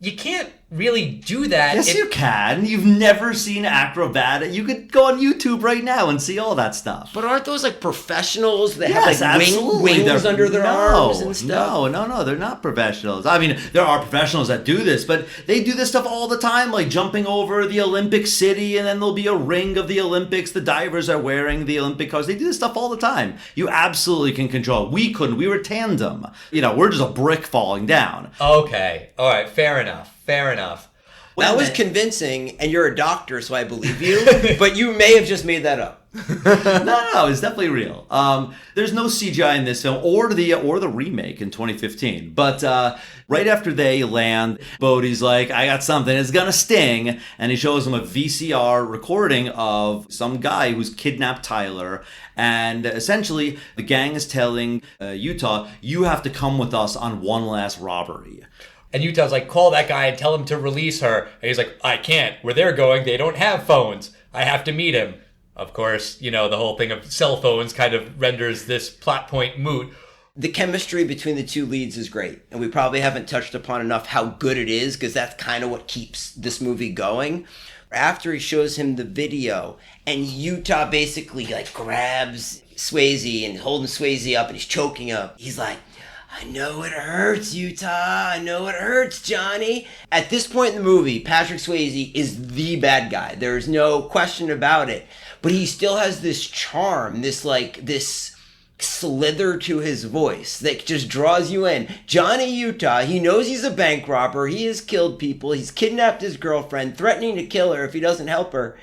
You can't really do that. Yes, you can. You've never seen acrobat. You could go on YouTube right now and see all that stuff. But aren't those professionals that have wings under their arms and stuff? No, they're not professionals. I mean, there are professionals that do this, but they do this stuff all the time, like jumping over the Olympic city, and then there'll be a ring of the Olympics. The divers are wearing the Olympic colors. They do this stuff all the time. You absolutely can control it. We couldn't. We were tandem. We're just a brick falling down. Okay. All right. Fair enough. That was convincing, and you're a doctor, so I believe you, but you may have just made that up. No, it's definitely real. There's no CGI in this film or the remake in 2015. But right after they land, Bodhi's like, I got something, it's gonna sting. And he shows him a VCR recording of some guy who's kidnapped Tyler. And essentially, the gang is telling Utah, you have to come with us on one last robbery. And Utah's like, call that guy and tell him to release her. And he's like, I can't. Where they're going, they don't have phones. I have to meet him. Of course, the whole thing of cell phones kind of renders this plot point moot. The chemistry between the two leads is great. And we probably haven't touched upon enough how good it is, because that's kind of what keeps this movie going. After he shows him the video, and Utah basically grabs Swayze and holding Swayze up, and he's choking him. He's like, I know it hurts, Utah. I know it hurts, Johnny. At this point in the movie, Patrick Swayze is the bad guy. There's no question about it. But he still has this charm, this slither to his voice that just draws you in. Johnny Utah, he knows he's a bank robber. He has killed people. He's kidnapped his girlfriend, threatening to kill her if he doesn't help her.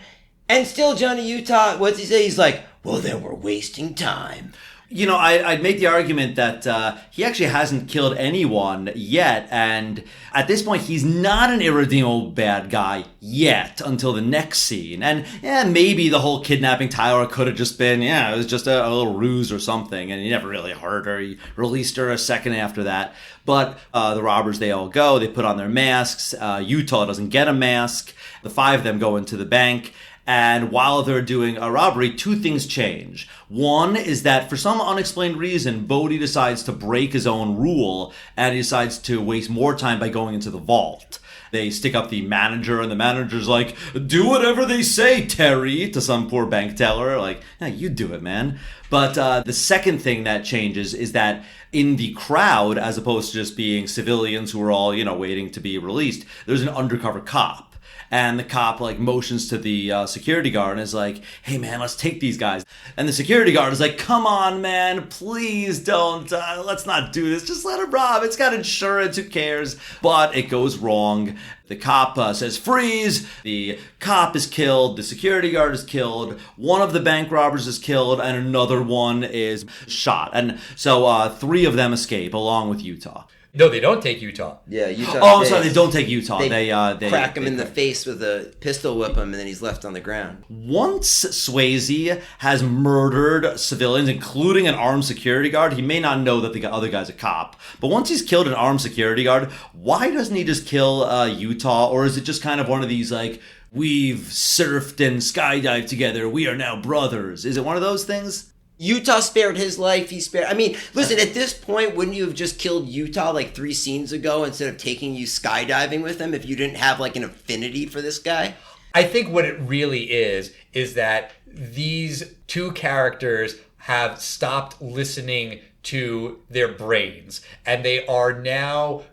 And still Johnny Utah, what's he say? He's like, well, then we're wasting time. I'd make the argument that he actually hasn't killed anyone yet, and at this point, he's not an irredeemable bad guy yet until the next scene. And maybe the whole kidnapping Tyler could have just been, it was just a little ruse or something, and he never really hurt her. He released her a second after that. But the robbers, they all go. They put on their masks. Utah doesn't get a mask. The five of them go into the bank. And while they're doing a robbery, two things change. One is that for some unexplained reason, Bodhi decides to break his own rule, and he decides to waste more time by going into the vault. They stick up the manager, and the manager's like, do whatever they say, Terry, to some poor bank teller. You do it, man. But the second thing that changes is that in the crowd, as opposed to just being civilians who are all, waiting to be released, there's an undercover cop. And the cop like motions to the security guard and is like, hey man, let's take these guys. And the security guard is like, come on man, please don't, let's not do this. Just let him rob. It's got insurance, who cares? But it goes wrong. The cop says freeze. The cop is killed. The security guard is killed. One of the bank robbers is killed and another one is shot. And so 3 of them escape along with Utah. No, they don't take Utah. Yeah, Utah. Oh, I'm sorry, they don't take Utah. They crack him in the face with a pistol, whip him, and then he's left on the ground. Once Swayze has murdered civilians, including an armed security guard, he may not know that the other guy's a cop. But once he's killed an armed security guard, why doesn't he just kill Utah? Or is it just kind of one of these like, we've surfed and skydived together, we are now brothers? Is it one of those things? Utah spared his life. I mean, listen, at this point, wouldn't you have just killed Utah like 3 scenes ago instead of taking you skydiving with him if you didn't have like an affinity for this guy? I think what it really is that these 2 characters have stopped listening to their brains and they are now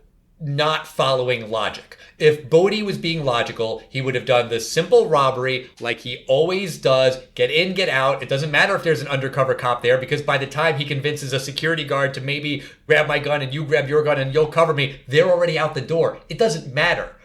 not following logic. If Bodhi was being logical, he would have done the simple robbery like he always does. Get in, get out. It doesn't matter if there's an undercover cop there because by the time he convinces a security guard to maybe grab my gun and you grab your gun and you'll cover me, they're already out the door. It doesn't matter.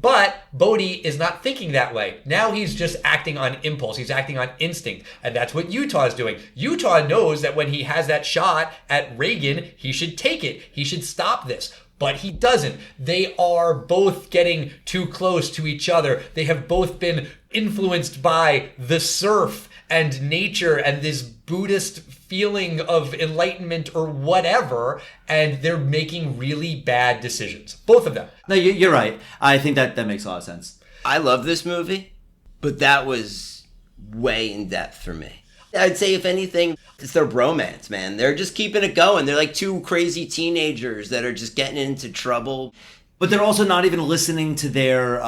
But Bodhi is not thinking that way. Now he's just acting on impulse. He's acting on instinct. And that's what Utah is doing. Utah knows that when he has that shot at Reagan, he should take it. He should stop this. But he doesn't. They are both getting too close to each other. They have both been influenced by the surf and nature and this Buddhist feeling of enlightenment or whatever, and they're making really bad decisions. Both of them. No, you're right. I think that makes a lot of sense. I love this movie, but that was way in depth for me. I'd say, if anything, it's their bromance, man. They're just keeping it going. They're like 2 crazy teenagers that are just getting into trouble. But they're also not even listening to their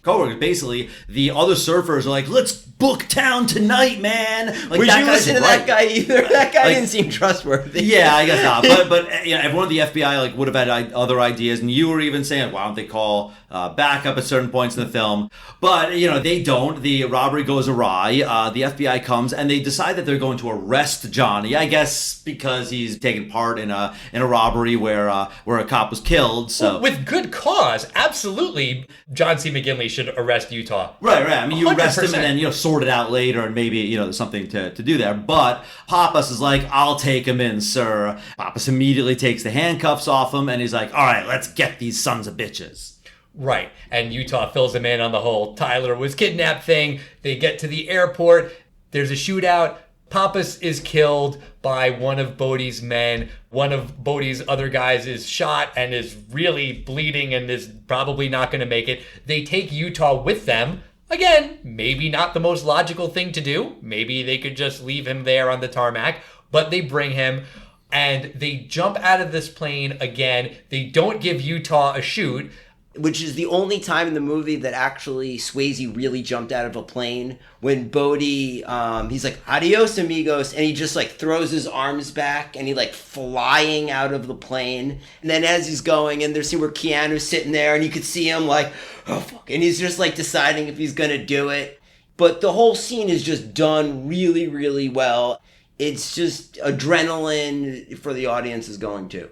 coworkers. Basically, the other surfers are like, let's book town tonight, man. Like, Would you listen to that guy either? That guy didn't seem trustworthy. Yeah, I guess not. But you know, everyone at the FBI like would have had other ideas, and you were even saying, why don't they call backup at certain points in the film? But you know, they don't. The robbery goes awry. The FBI comes and they decide that they're going to arrest Johnny. I guess because he's taken part in a robbery where a cop was killed. So with good cause, absolutely, John C. McGinley should arrest Utah. Right. I mean, you arrest him 100%. and then sort it out later, and maybe there's something to do there. But Pappas is like, I'll take him in, sir. Pappas immediately takes the handcuffs off him, and he's like, all right, let's get these sons of bitches. Right. And Utah fills him in on the whole Tyler was kidnapped thing. They get to the airport. There's a shootout. Pappas is killed by one of Bodhi's men. One of Bodhi's other guys is shot and is really bleeding and is probably not going to make it. They take Utah with them. Again, maybe not the most logical thing to do. Maybe they could just leave him there on the tarmac. But they bring him and they jump out of this plane again. They don't give Utah a shoot. Which is the only time in the movie that actually Swayze really jumped out of a plane. When Bodhi, he's like, adios, amigos, and he just like throws his arms back and he like flying out of the plane. And then as he's going, and there's where Keanu's sitting there and you could see him like, oh fuck, and he's just like deciding if he's gonna do it. But the whole scene is just done really, really well. It's just adrenaline for the audience is going to.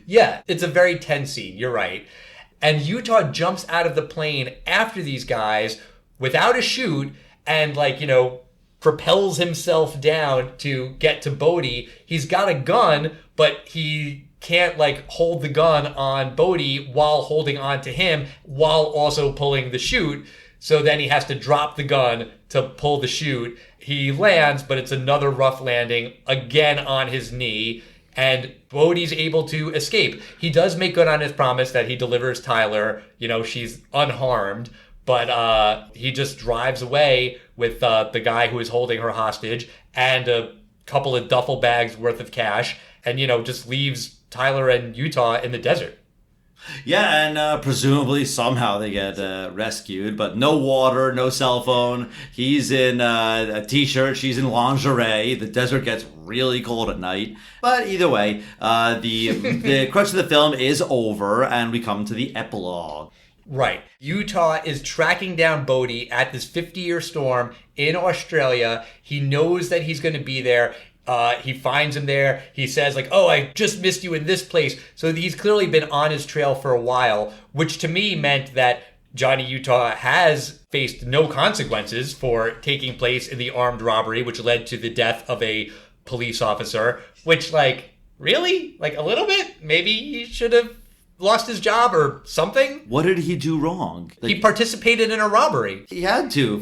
Yeah, it's a very tense scene, you're right. And Utah jumps out of the plane after these guys without a chute and propels himself down to get to Bodhi. He's got a gun, but he can't hold the gun on Bodhi while holding on to him while also pulling the chute. So then he has to drop the gun to pull the chute. He lands, but it's another rough landing, again on his knee. And Bodhi's able to escape. He does make good on his promise that he delivers Tyler. She's unharmed. But he just drives away with the guy who is holding her hostage and a couple of duffel bags worth of cash. And, just leaves Tyler and Utah in the desert. Yeah, and presumably somehow they get rescued, but no water, no cell phone. He's in a t-shirt, she's in lingerie. The desert gets really cold at night. But either way, the crux of the film is over, and we come to the epilogue. Right. Utah is tracking down Bodhi at this 50-year storm in Australia. He knows that he's going to be there. He finds him there. He says, like, oh, I just missed you in this place. So he's clearly been on his trail for a while, which to me meant that Johnny Utah has faced no consequences for taking place in the armed robbery, which led to the death of a police officer, which, like, really? Like, a little bit? Maybe he should have lost his job or something? What did he do wrong? He participated in a robbery. He had to.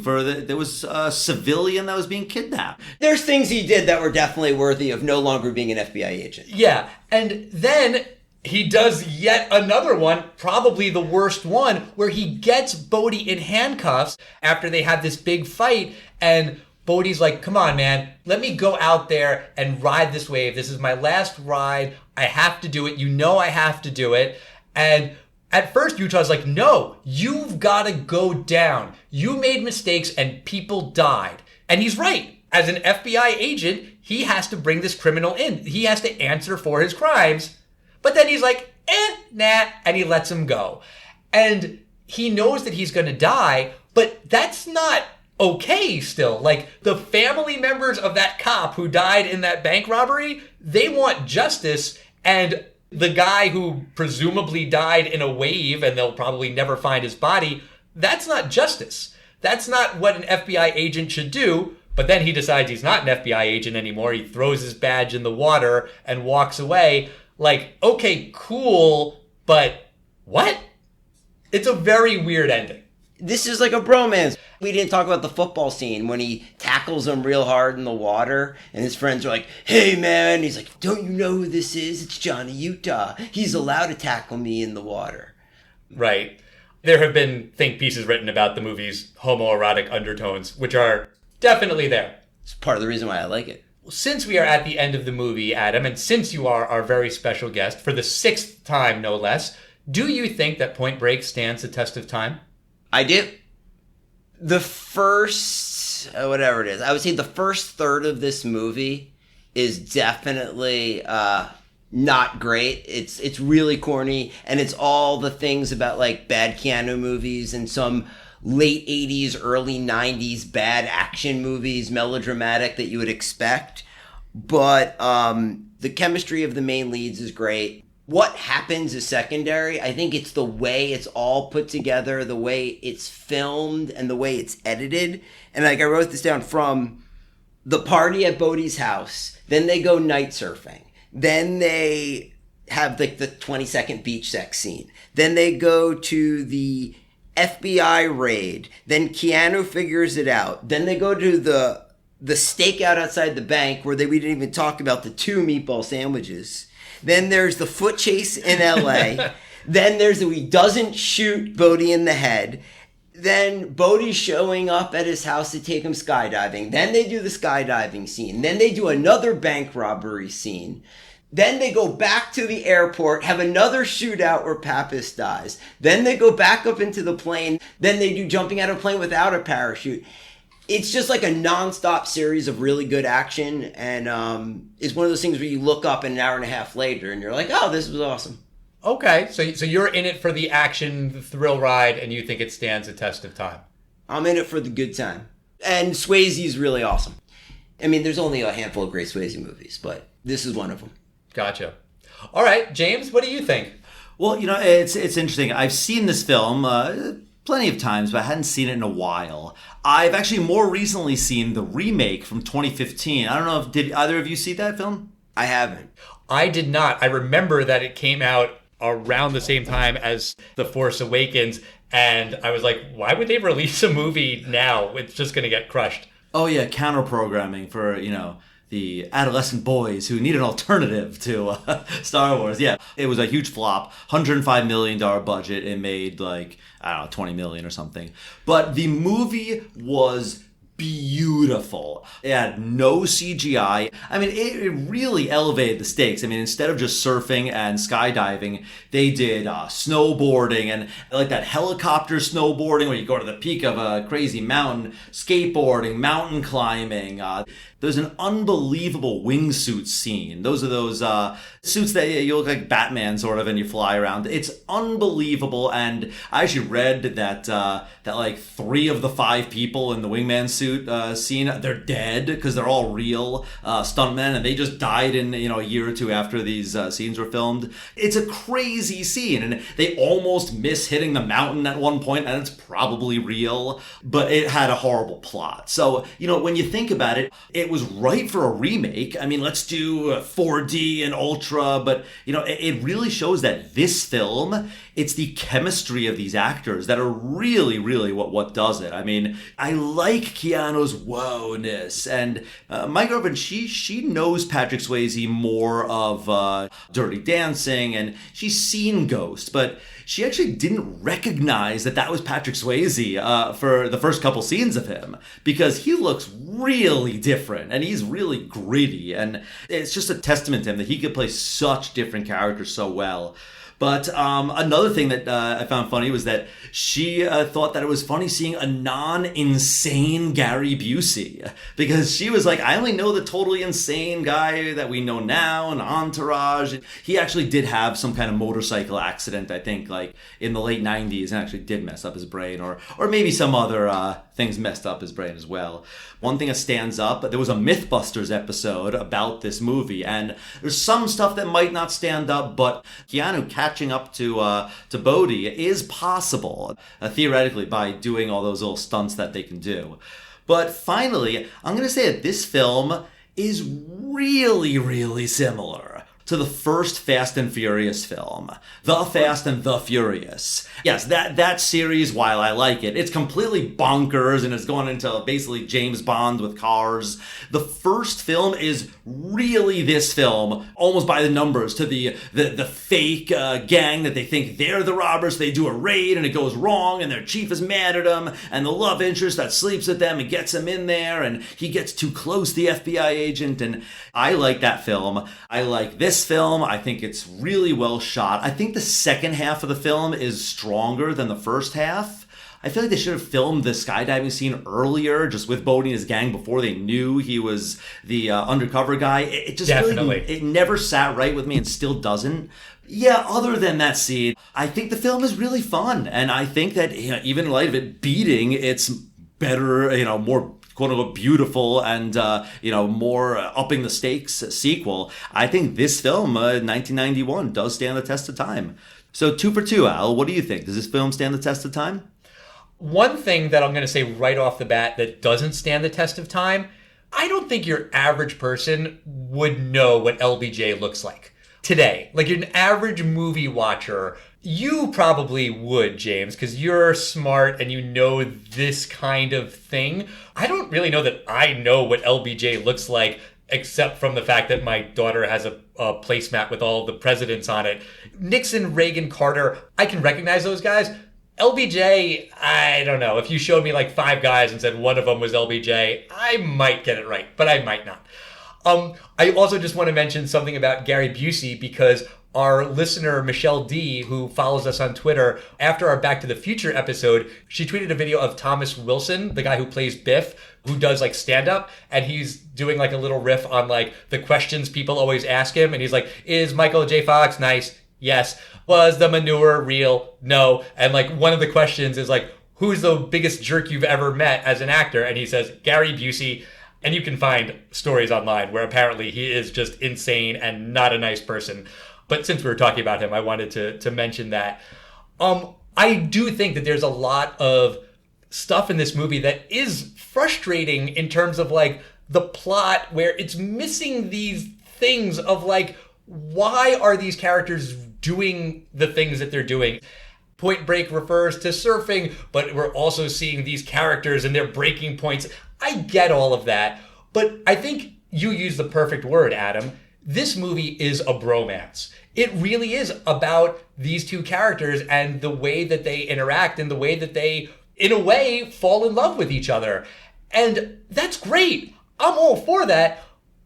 There was a civilian that was being kidnapped. There's things he did that were definitely worthy of no longer being an FBI agent. Yeah, and then he does yet another one, probably the worst one, where he gets Bodhi in handcuffs after they have this big fight, and Bodhi's like, come on, man, let me go out there and ride this wave. This is my last ride. I have to do it. You know I have to do it. And at first, Utah's like, no, you've got to go down. You made mistakes and people died. And he's right. As an FBI agent, he has to bring this criminal in. He has to answer for his crimes. But then he's like, nah, and he lets him go. And he knows that he's going to die, but that's not okay still. Like, the family members of that cop who died in that bank robbery, they want justice, and the guy who presumably died in a wave and they'll probably never find his body, that's not justice. That's not what an FBI agent should do. But then he decides he's not an FBI agent anymore. He throws his badge in the water and walks away. Like, okay, cool, but what? It's a very weird ending. This is like a bromance. We didn't talk about the football scene when he tackles him real hard in the water and his friends are like, hey man, he's like, don't you know who this is? It's Johnny Utah. He's allowed to tackle me in the water. Right. There have been think pieces written about the movie's homoerotic undertones, which are definitely there. It's part of the reason why I like it. Since we are at the end of the movie, Adam, and since you are our very special guest, for the 6th time no less, do you think that Point Break stands the test of time? I do. The first, whatever it is, I would say the first third of this movie is definitely not great. It's really corny, and it's all the things about like bad Keanu movies and some late 80s, early 90s bad action movies, melodramatic that you would expect. But the chemistry of the main leads is great. What happens is secondary. I think it's the way it's all put together, the way it's filmed, and the way it's edited. And like I wrote this down, from the party at Bodhi's house, then they go night surfing, then they have like the 20-second beach sex scene, then they go to the FBI raid, then Keanu figures it out, then they go to the stakeout outside the bank where we didn't even talk about the 2 meatball sandwiches. Then there's the foot chase in LA. Then there's he doesn't shoot Bodhi in the head. Then Bodhi's showing up at his house to take him skydiving. Then they do the skydiving scene. Then they do another bank robbery scene. Then they go back to the airport, have another shootout where Pappas dies. Then they go back up into the plane. Then they do jumping out of a plane without a parachute. It's just like a nonstop series of really good action, and it's one of those things where you look up an hour and a half later and you're like, oh, this was awesome. Okay, so you're in it for the action, the thrill ride, and you think it stands the test of time. I'm in it for the good time. And Swayze's really awesome. I mean, there's only a handful of great Swayze movies, but this is one of them. Gotcha. All right, James, what do you think? Well, you know, it's interesting. I've seen this film plenty of times, but I hadn't seen it in a while. I've actually more recently seen the remake from 2015. I don't know did either of you see that film? I haven't. I did not. I remember that it came out around the same time as The Force Awakens, and I was like, why would they release a movie now? It's just going to get crushed. Oh yeah, counter-programming for, the adolescent boys who need an alternative to Star Wars. Yeah, it was a huge flop. $105 million budget. It made $20 million or something. But the movie was beautiful. It had no CGI. I mean, it really elevated the stakes. I mean, instead of just surfing and skydiving, they did snowboarding and like that helicopter snowboarding where you go to the peak of a crazy mountain, skateboarding, mountain climbing. There's an unbelievable wingsuit scene. Those are those suits that you look like Batman sort of and you fly around. It's unbelievable. And I actually read that like 3 of the 5 people in the wingman suit scene, they're dead because they're all real stuntmen and they just died in a year or 2 after these scenes were filmed. It's a crazy scene and they almost miss hitting the mountain at one point and it's probably real, but it had a horrible plot. So, when you think about it, it was right for a remake. I mean, let's do 4D and Ultra, but it really shows that this film, it's the chemistry of these actors that are really, really what does it. I mean, I like Keanu's woe-ness, and my girlfriend, she knows Patrick Swayze more of Dirty Dancing, and she's seen Ghost, but she actually didn't recognize that was Patrick Swayze for the first couple scenes of him, because he looks really different and he's really gritty, and it's just a testament to him that he could play such different characters so well. But another thing that I found funny was that she thought that it was funny seeing a non-insane Gary Busey, because she was like, I only know the totally insane guy that we know now in Entourage. He actually did have some kind of motorcycle accident, I think, like in the late 90s, and actually did mess up his brain, or maybe some other things messed up his brain as well. One thing that stands up, there was a Mythbusters episode about this movie, and there's some stuff that might not stand up, but Keanu catching up to Bodhi is possible, theoretically, by doing all those little stunts that they can do. But finally, I'm going to say that this film is really, really similar to the first Fast and Furious film, The Fast and the Furious. Yes, that series, while I like it, it's completely bonkers and it's going into basically James Bond with cars. The first film is really this film, almost by the numbers, to the fake gang that they think they're the robbers. They do a raid and it goes wrong and their chief is mad at them, and the love interest that sleeps with them and gets him in there, and he gets too close to the FBI agent. And I like that film. I like this film. I think it's really well shot. I think the second half of the film is stronger than the first half. I feel like they should have filmed the skydiving scene earlier, just with Bodhi and his gang, before they knew he was the undercover guy. It just Definitely. Really, it never sat right with me and still doesn't. Yeah, other than that scene, I think the film is really fun. And I think that, even in light of it beating its better, more quote-unquote beautiful and, more upping the stakes sequel, I think this film, 1991, does stand the test of time. So 2 for 2, Al. What do you think? Does this film stand the test of time? One thing that I'm going to say right off the bat that doesn't stand the test of time, I don't think your average person would know what LBJ looks like today. Like an average movie watcher, you probably would, James, because you're smart and you know this kind of thing. I don't really know that I know what LBJ looks like, except from the fact that my daughter has a placemat with all the presidents on it. Nixon, Reagan, Carter, I can recognize those guys. LBJ, I don't know. If you showed me like 5 guys and said one of them was LBJ, I might get it right, but I might not. I also just want to mention something about Gary Busey, because our listener, Michelle D., who follows us on Twitter, after our Back to the Future episode, she tweeted a video of Thomas Wilson, the guy who plays Biff, who does like stand-up, and he's doing like a little riff on like the questions people always ask him, and he's like, is Michael J. Fox nice? Yes. Was the manure real? No. And like one of the questions is like, who's the biggest jerk you've ever met as an actor? And he says, Gary Busey. And you can find stories online where apparently he is just insane and not a nice person. But since we were talking about him, I wanted to mention that. I do think that there's a lot of stuff in this movie that is frustrating in terms of like the plot, where it's missing these things of like, why are these characters doing the things that they're doing? Point Break refers to surfing, but we're also seeing these characters and their breaking points. I get all of that, but I think you used the perfect word, Adam. This movie is a bromance. It really is about these two characters and the way that they interact and the way that they, in a way, fall in love with each other. And that's great. I'm all for that.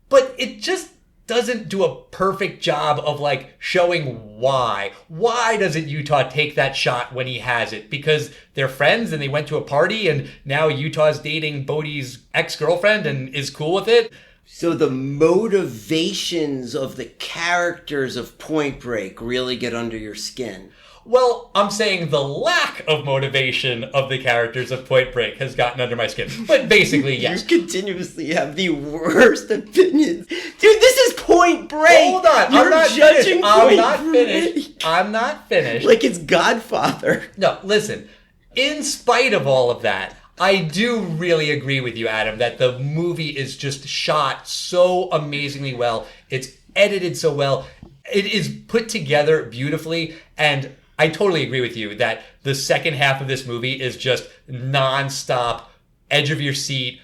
But it just doesn't do a perfect job of like showing why. Why doesn't Utah take that shot when he has it? Because they're friends and they went to a party and now Utah's dating Bodhi's ex-girlfriend and is cool with it. So the motivations of the characters of Point Break really get under your skin. Well, I'm saying the lack of motivation of the characters of Point Break has gotten under my skin. But basically, yes. You continuously have the worst opinions. Dude, this is Point Break. Hold on. You're I'm not judging finished. I'm not Point finished. Break. I'm not finished. Like it's Godfather. No, listen. In spite of all of that, I do really agree with you, Adam, that the movie is just shot so amazingly well. It's edited so well. It is put together beautifully. And I totally agree with you that the second half of this movie is just nonstop, edge of your seat,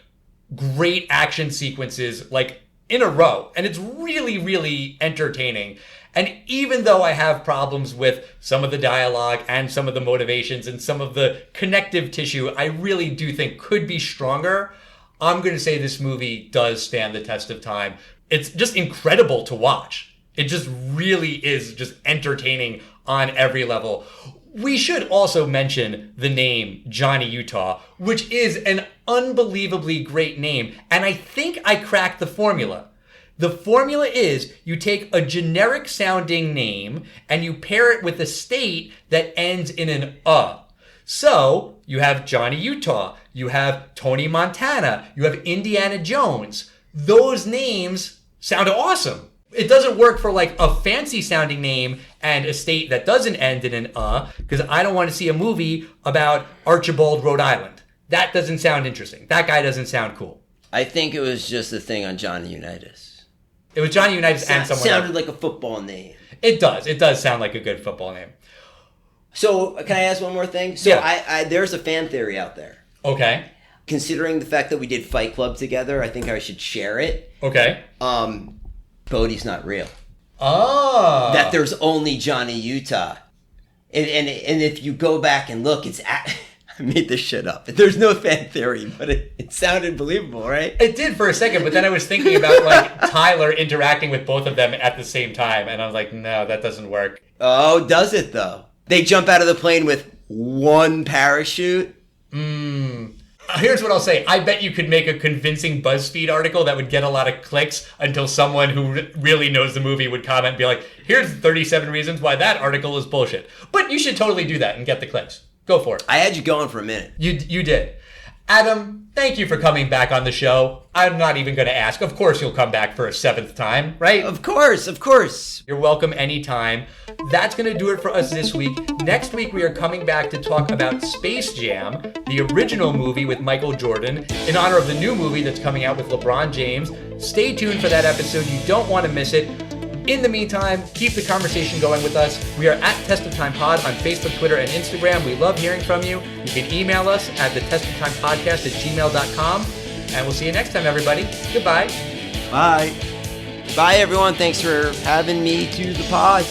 great action sequences, like in a row. And it's really, really entertaining. And even though I have problems with some of the dialogue and some of the motivations and some of the connective tissue, I really do think could be stronger. I'm going to say this movie does stand the test of time. It's just incredible to watch. It just really is just entertaining on every level. We should also mention the name Johnny Utah, which is an unbelievably great name. And I think I cracked the formula. The formula is you take a generic sounding name and you pair it with a state that ends in an So you have Johnny Utah, you have Tony Montana, you have Indiana Jones. Those names sound awesome. It doesn't work for like a fancy sounding name and a state that doesn't end in an because I don't want to see a movie about Archibald, Rhode Island. That doesn't sound interesting. That guy doesn't sound cool. I think it was just a thing on Johnny Unitas. It was Johnny Unitas and someone sounded else. like a football name. It does. It does sound like a good football name. So can I ask one more thing? So Yeah. I there's a fan theory out there. Okay. Considering the fact that we did Fight Club together, I think I should share it. Okay. Bodhi's not real. Oh. That there's only Johnny Utah. And if you go back and look, I made this shit up. There's no fan theory, but it sounded believable, right? It did for a second, but then I was thinking about like Tyler interacting with both of them at the same time, and I was like, no, that doesn't work. Oh, does it though? They jump out of the plane with one parachute? Here's what I'll say. I bet you could make a convincing BuzzFeed article that would get a lot of clicks until someone who really knows the movie would comment and be like, here's 37 reasons why that article is bullshit. But you should totally do that and get the clicks. Go for it. I had you going for a minute. You did. Adam, thank you for coming back on the show. I'm not even going to ask. Of course you'll come back for a 7th time, right? Of course. You're welcome anytime. That's going to do it for us this week. Next week, we are coming back to talk about Space Jam, the original movie with Michael Jordan, in honor of the new movie that's coming out with LeBron James. Stay tuned for that episode. You don't want to miss it. In the meantime, keep the conversation going with us. We are at Test of Time Pod on Facebook, Twitter, and Instagram. We love hearing from you. You can email us at thetestoftimepodcast@gmail.com. And we'll see you next time, everybody. Goodbye. Bye. Bye, everyone. Thanks for having me to the pod.